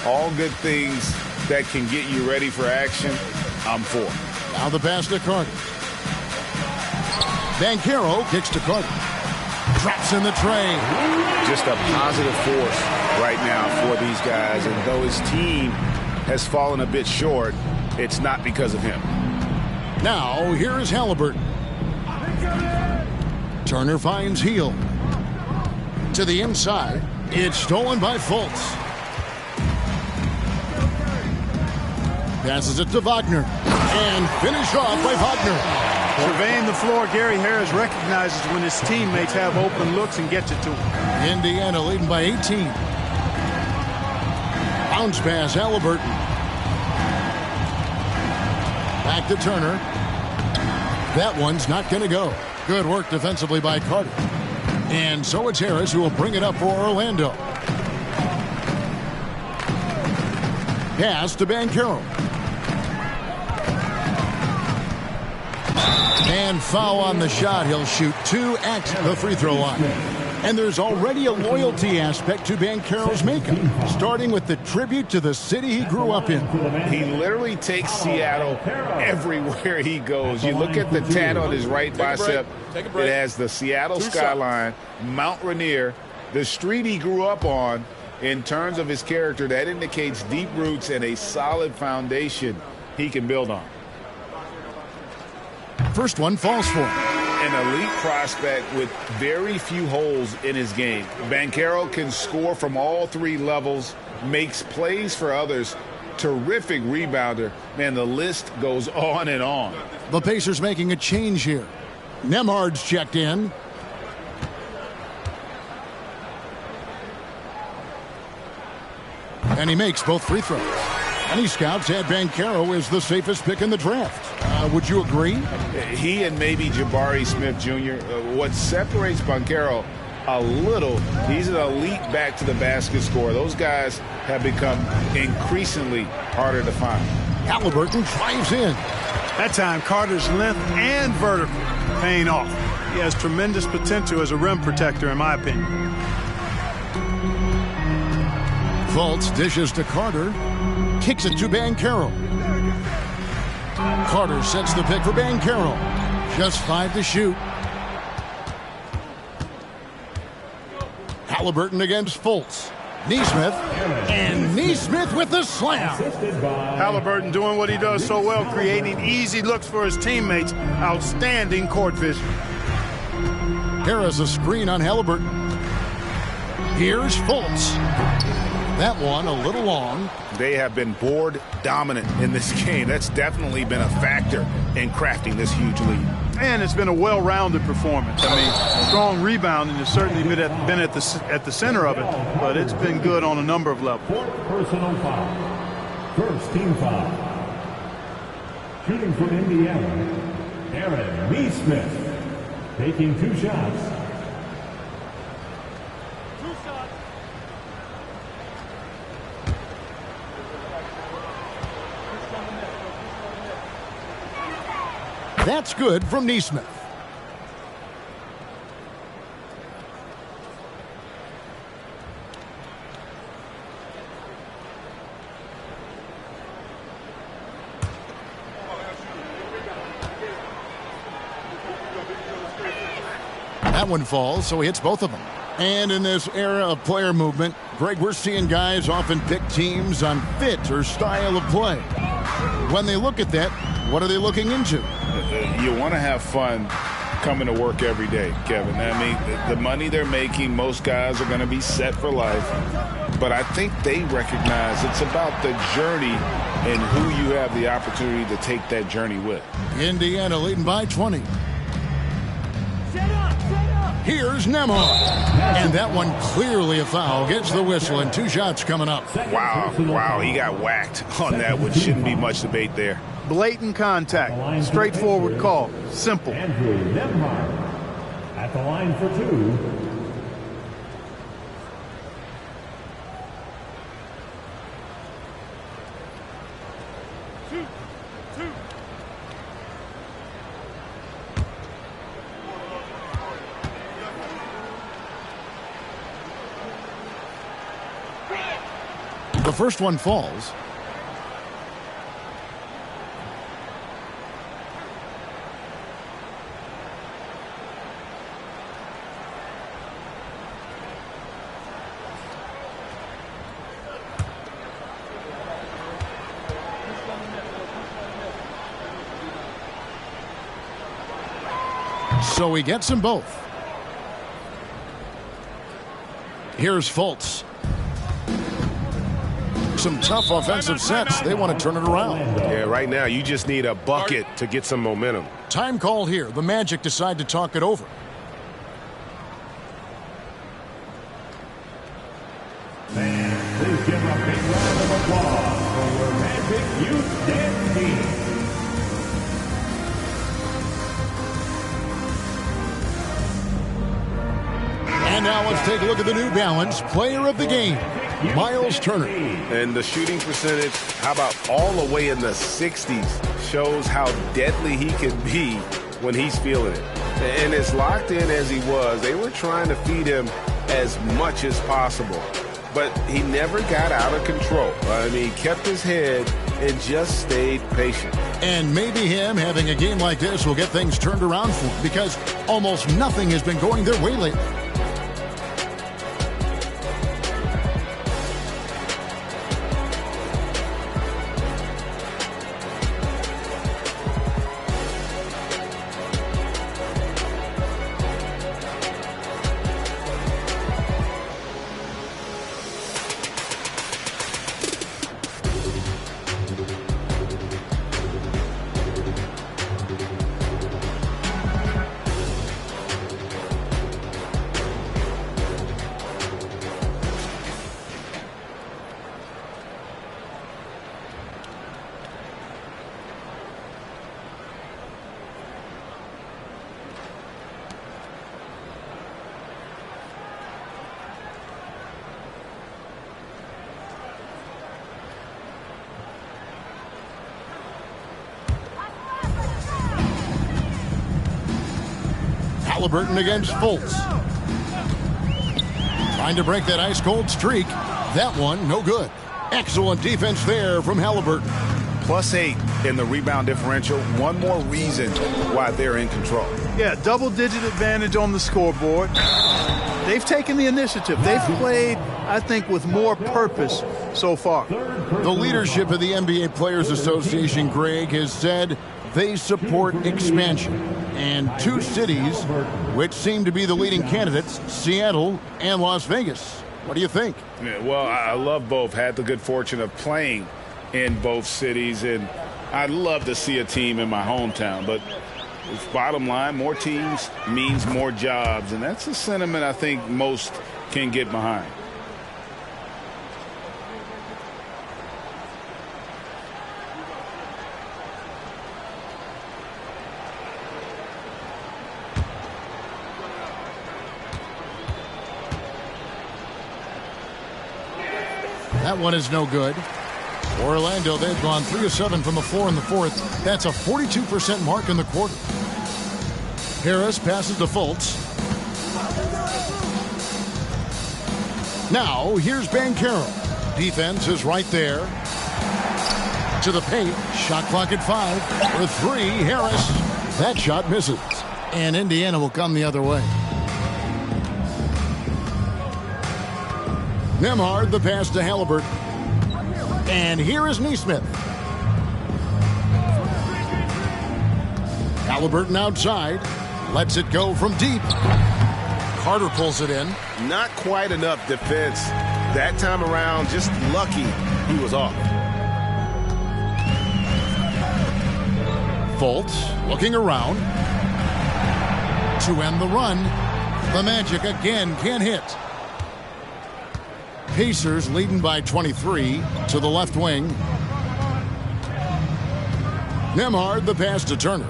all good things that can get you ready for action, I'm for. Now the pass to Carter. Banchero kicks to Carter. Drops in the tray. Just a positive force right now for these guys, and though his team has fallen a bit short, it's not because of him. Now, here is Halliburton. Turner finds Hield. To the inside. It's stolen by Fultz. Passes it to Wagner. And finished off by Wagner. Surveying the floor, Gary Harris recognizes when his teammates have open looks and gets it to him. Indiana leading by 18. Bounce pass, Halliburton. Back to Turner. That one's not going to go. Good work defensively by Carter. And so it's Harris who will bring it up for Orlando. Pass to Banchero. And foul on the shot. He'll shoot 2 at the free throw line. And there's already a loyalty aspect to Banchero's makeup, starting with the tribute to the city he grew up in. He literally takes Seattle everywhere he goes. You look at the tat on his right bicep. It has the Seattle skyline, Mount Rainier, the street he grew up on. In terms of his character, that indicates deep roots and a solid foundation he can build on. First one falls for him. An elite prospect with very few holes in his game. Banchero can score from all 3 levels, makes plays for others, terrific rebounder. Man, the list goes on and on. The Pacers making a change here. Nembhard's checked in. And he makes both free throws. Many scouts had Banchero as the safest pick in the draft. Would you agree? He and maybe Jabari Smith Jr. What separates Banchero a little, he's an elite back to the basket scorer. Those guys have become increasingly harder to find. Halliburton drives in. That time, Carter's length and vertical paying off. He has tremendous potential as a rim protector, in my opinion. Fultz dishes to Carter. Kicks it to Banchero. Carter sets the pick for Banchero. Just 5 to shoot. Halliburton against Fultz. Nesmith. And Nesmith with the slam. Halliburton doing what he does so well, creating easy looks for his teammates. Outstanding court vision. Harris a screen on Halliburton. Here's Fultz. That one a little long. They have been board dominant in this game. That's definitely been a factor in crafting this huge lead. And it's been a well-rounded performance. I mean, strong rebounding has certainly been at the center of it, but it's been good on a number of levels. Personal foul. First team foul. Shooting from Indiana, Aaron Nesmith, taking 2 shots. That's good from Nesmith. That one falls, so he hits both of them. And in this era of player movement, Greg, we're seeing guys often pick teams on fit or style of play. When they look at that, what are they looking into? You want to have fun coming to work every day, Kevin. I mean, the money they're making, most guys are going to be set for life. But I think they recognize it's about the journey and who you have the opportunity to take that journey with. Indiana leading by 20. Here's Nembhard. And that one clearly a foul. Gets the whistle and 2 shots coming up. Wow, he got whacked on that one. Shouldn't be much debate there. Blatant contact. Straightforward call. Simple. Andrew Nembhard at the line for 2. The first one falls. So he gets them both. Here's Fultz. Some tough offensive sets. They want to turn it around. Yeah, right now you just need a bucket to get some momentum. Time call here. The Magic decide to talk it over. Fans, please give a big round of applause for your Magic Youth Dance Team. And now let's take a look at the New Balance Player of the Game, Miles Turner. And the shooting percentage, how about all the way in the 60s, shows how deadly he can be when he's feeling it. And as locked in as he was, they were trying to feed him as much as possible. But he never got out of control. I mean, he kept his head and just stayed patient. And maybe him having a game like this will get things turned around for him, because almost nothing has been going their way lately. Haliburton against Fultz. Trying to break that ice-cold streak. That one, no good. Excellent defense there from Haliburton. +8 in the rebound differential. One more reason why they're in control. Yeah, double-digit advantage on the scoreboard. They've taken the initiative. They've played, I think, with more purpose so far. The leadership of the NBA Players Association, Greg, has said they support expansion. And two cities which seem to be the leading candidates, Seattle and Las Vegas. What do you think? Yeah, well, I love both. Had the good fortune of playing in both cities, and I'd love to see a team in my hometown. But bottom line, more teams means more jobs, and that's a sentiment I think most can get behind. That one is no good. Orlando, they've gone 3 of 7 from the floor in the fourth. That's a 42% mark in the quarter. Harris passes to Fultz. Now, here's Banchero. Defense is right there. To the paint. Shot clock at 5. For 3, Harris. That shot misses. And Indiana will come the other way. Nembhard, the pass to Haliburton. And here is Nesmith. Haliburton outside. Lets it go from deep. Carter pulls it in. Not quite enough defense that time around. Just lucky he was off. Fultz looking around. To end the run. The Magic again can't hit. Pacers leading by 23 to the left wing. Nembhard, the pass to Turner.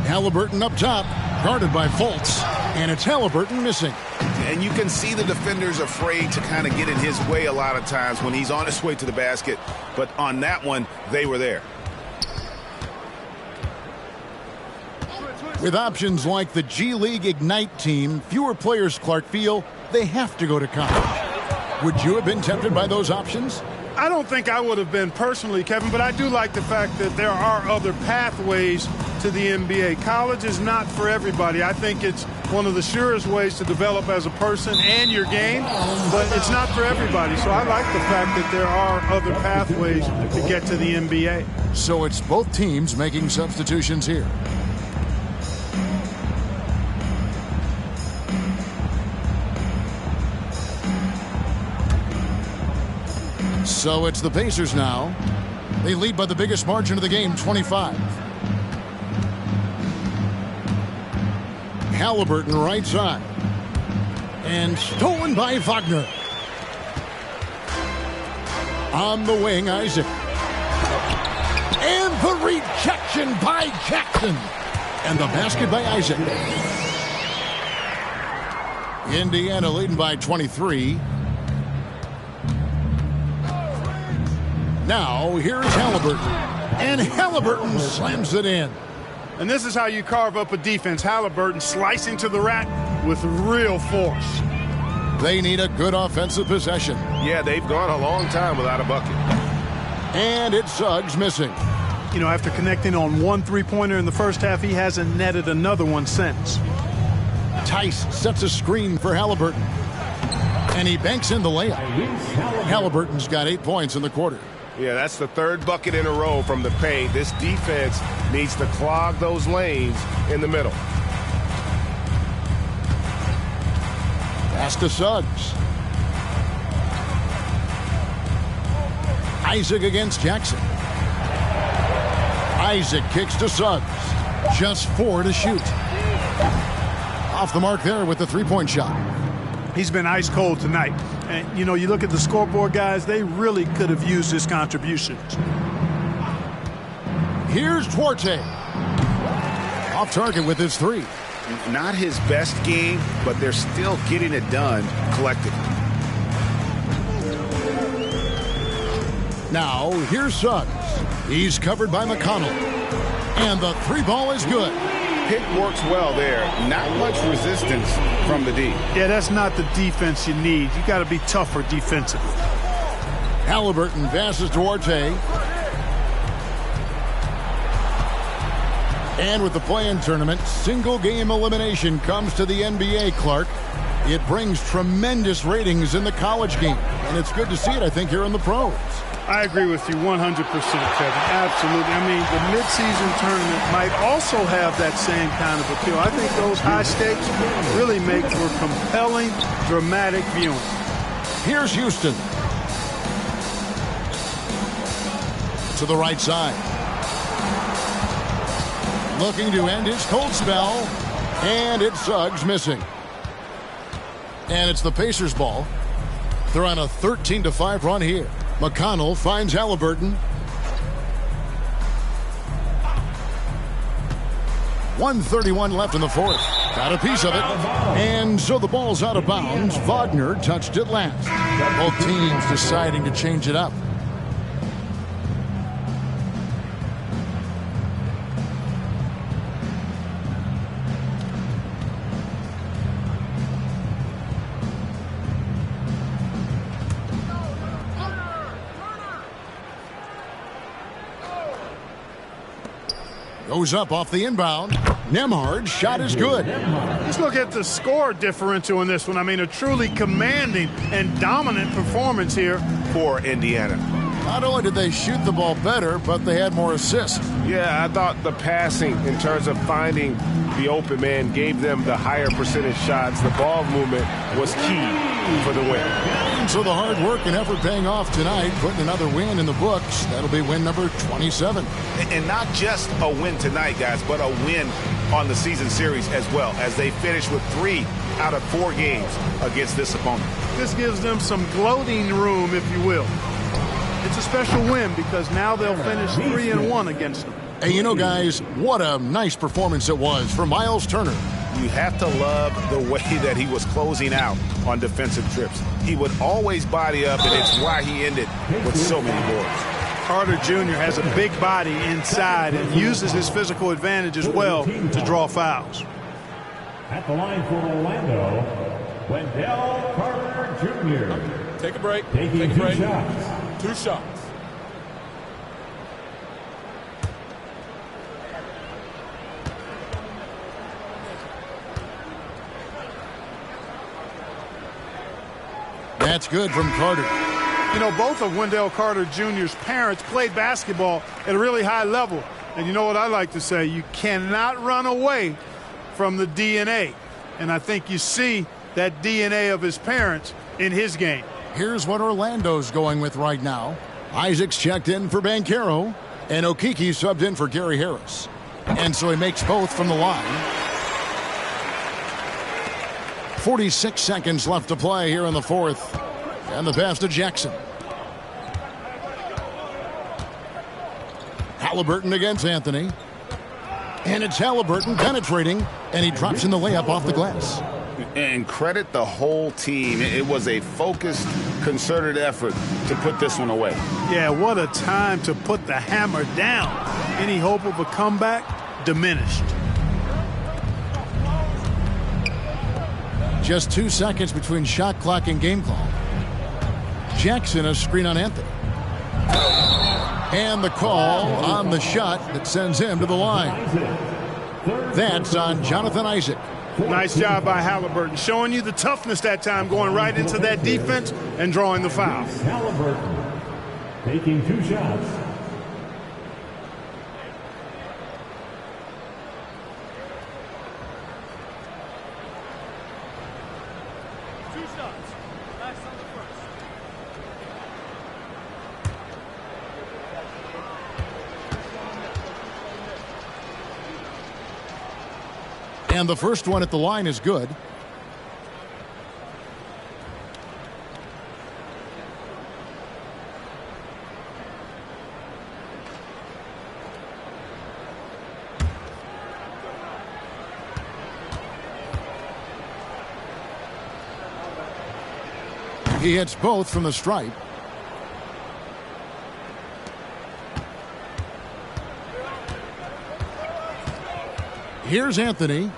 Haliburton up top, guarded by Fultz, and it's Haliburton missing. And you can see the defenders afraid to kind of get in his way a lot of times when he's on his way to the basket. But on that one, they were there. With options like the G League Ignite team, fewer players, Clark, feel they have to go to college. Would you have been tempted by those options? I don't think I would have been personally, Kevin, but I do like the fact that there are other pathways to the NBA. College is not for everybody. I think it's one of the surest ways to develop as a person and your game, but it's not for everybody. So I like the fact that there are other pathways to get to the NBA. So it's both teams making substitutions here. So it's the Pacers now. They lead by the biggest margin of the game, 25. Halliburton right side. And stolen by Wagner. On the wing, Isaac. And the rejection by Jackson. And the basket by Isaac. Indiana leading by 23. Now, here's Halliburton. And Halliburton slams it in. And this is how you carve up a defense. Halliburton slicing to the rack with real force. They need a good offensive possession. Yeah, they've gone a long time without a bucket. And it's Suggs missing. You know, after connecting on one three-pointer in the first half, he hasn't netted another one since. Tice sets a screen for Halliburton. And he banks in the layup. Halliburton's got 8 points in the quarter. Yeah, that's the third bucket in a row from the paint. This defense needs to clog those lanes in the middle. Pass to Suggs. Isaac against Jackson. Isaac kicks to Suggs. Just 4 to shoot. Off the mark there with the three-point shot. He's been ice cold tonight. And, you know, you look at the scoreboard, guys, they really could have used his contributions. Here's Duarte. Off target with his three. Not his best game, but they're still getting it done collectively. Now, here's Suggs. He's covered by McConnell. And the three ball is good. Pick works well there. Not much resistance from the D. Yeah, that's not the defense you need. You got to be tougher defensively. Halliburton passes to Duarte. And with the play-in tournament, single game elimination comes to the NBA, Clark. It brings tremendous ratings in the college game. And it's good to see it, I think, here in the pros. I agree with you 100%, Kevin. Absolutely. I mean, the midseason tournament might also have that same kind of appeal. I think those high stakes really make for compelling, dramatic viewing. Here's Houston. To the right side. Looking to end his cold spell. And it's Suggs missing. And it's the Pacers' ball. They're on a 13-5 run here. McConnell finds Halliburton. 1:31 left in the fourth. Got a piece of it. And so the ball's out of bounds. Wagner touched it last. Both teams deciding to change it up. Goes up off the inbound. Nembhard's shot is good. Let's look at the score differential in this one. I mean, a truly commanding and dominant performance here for Indiana. Not only did they shoot the ball better, but they had more assists. Yeah, I thought the passing in terms of finding the open man gave them the higher percentage shots. The ball movement was key for the win. And so the hard work and effort paying off tonight, putting another win in the books. That'll be win number 27. And not just a win tonight, guys, but a win on the season series as well, as they finish with 3 out of 4 games against this opponent. This gives them some gloating room, if you will. It's a special win because now they'll finish 3-1 against them. Hey, you know, guys, what a nice performance it was for Miles Turner. You have to love the way that he was closing out on defensive trips. He would always body up, and it's why he ended with so many boards. Carter Jr. has a big body inside and uses his physical advantage as well to draw fouls. At the line for Orlando, Wendell Carter Jr. Take a break. Taking Take a break. 2 shots. 2 shots. That's good from Carter. You know, both of Wendell Carter Jr.'s parents played basketball at a really high level. And you know what I like to say? You cannot run away from the DNA. And I think you see that DNA of his parents in his game. Here's what Orlando's going with right now. Isaac's checked in for Banchero, and Okeke subbed in for Gary Harris. And so he makes both from the line. 46 seconds left to play here in the fourth. And the pass to Jackson. Halliburton against Anthony. And it's Halliburton penetrating, and he drops in the layup off the glass. And credit the whole team. It was a focused, concerted effort to put this one away. Yeah, what a time to put the hammer down. Any hope of a comeback diminished. Just 2 seconds between shot clock and game clock. Jackson, a screen on Anthony. And the call on the shot that sends him to the line. That's on Jonathan Isaac. Nice job by Halliburton, showing you the toughness that time, going right into that defense and drawing the foul. Halliburton taking 2 shots. And the first one at the line is good. He hits both from the stripe. Here's Anthony.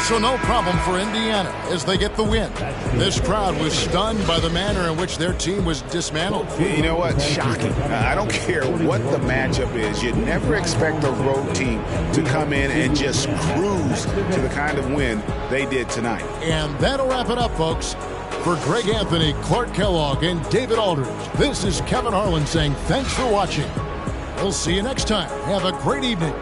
So no problem for Indiana as they get the win. This crowd was stunned by the manner in which their team was dismantled. You know what? Shocking. I don't care what the matchup is. You never expect a road team to come in and just cruise to the kind of win they did tonight. And that'll wrap it up, folks. For Greg Anthony, Clark Kellogg, and David Aldridge, this is Kevin Harlan saying thanks for watching. We'll see you next time. Have a great evening.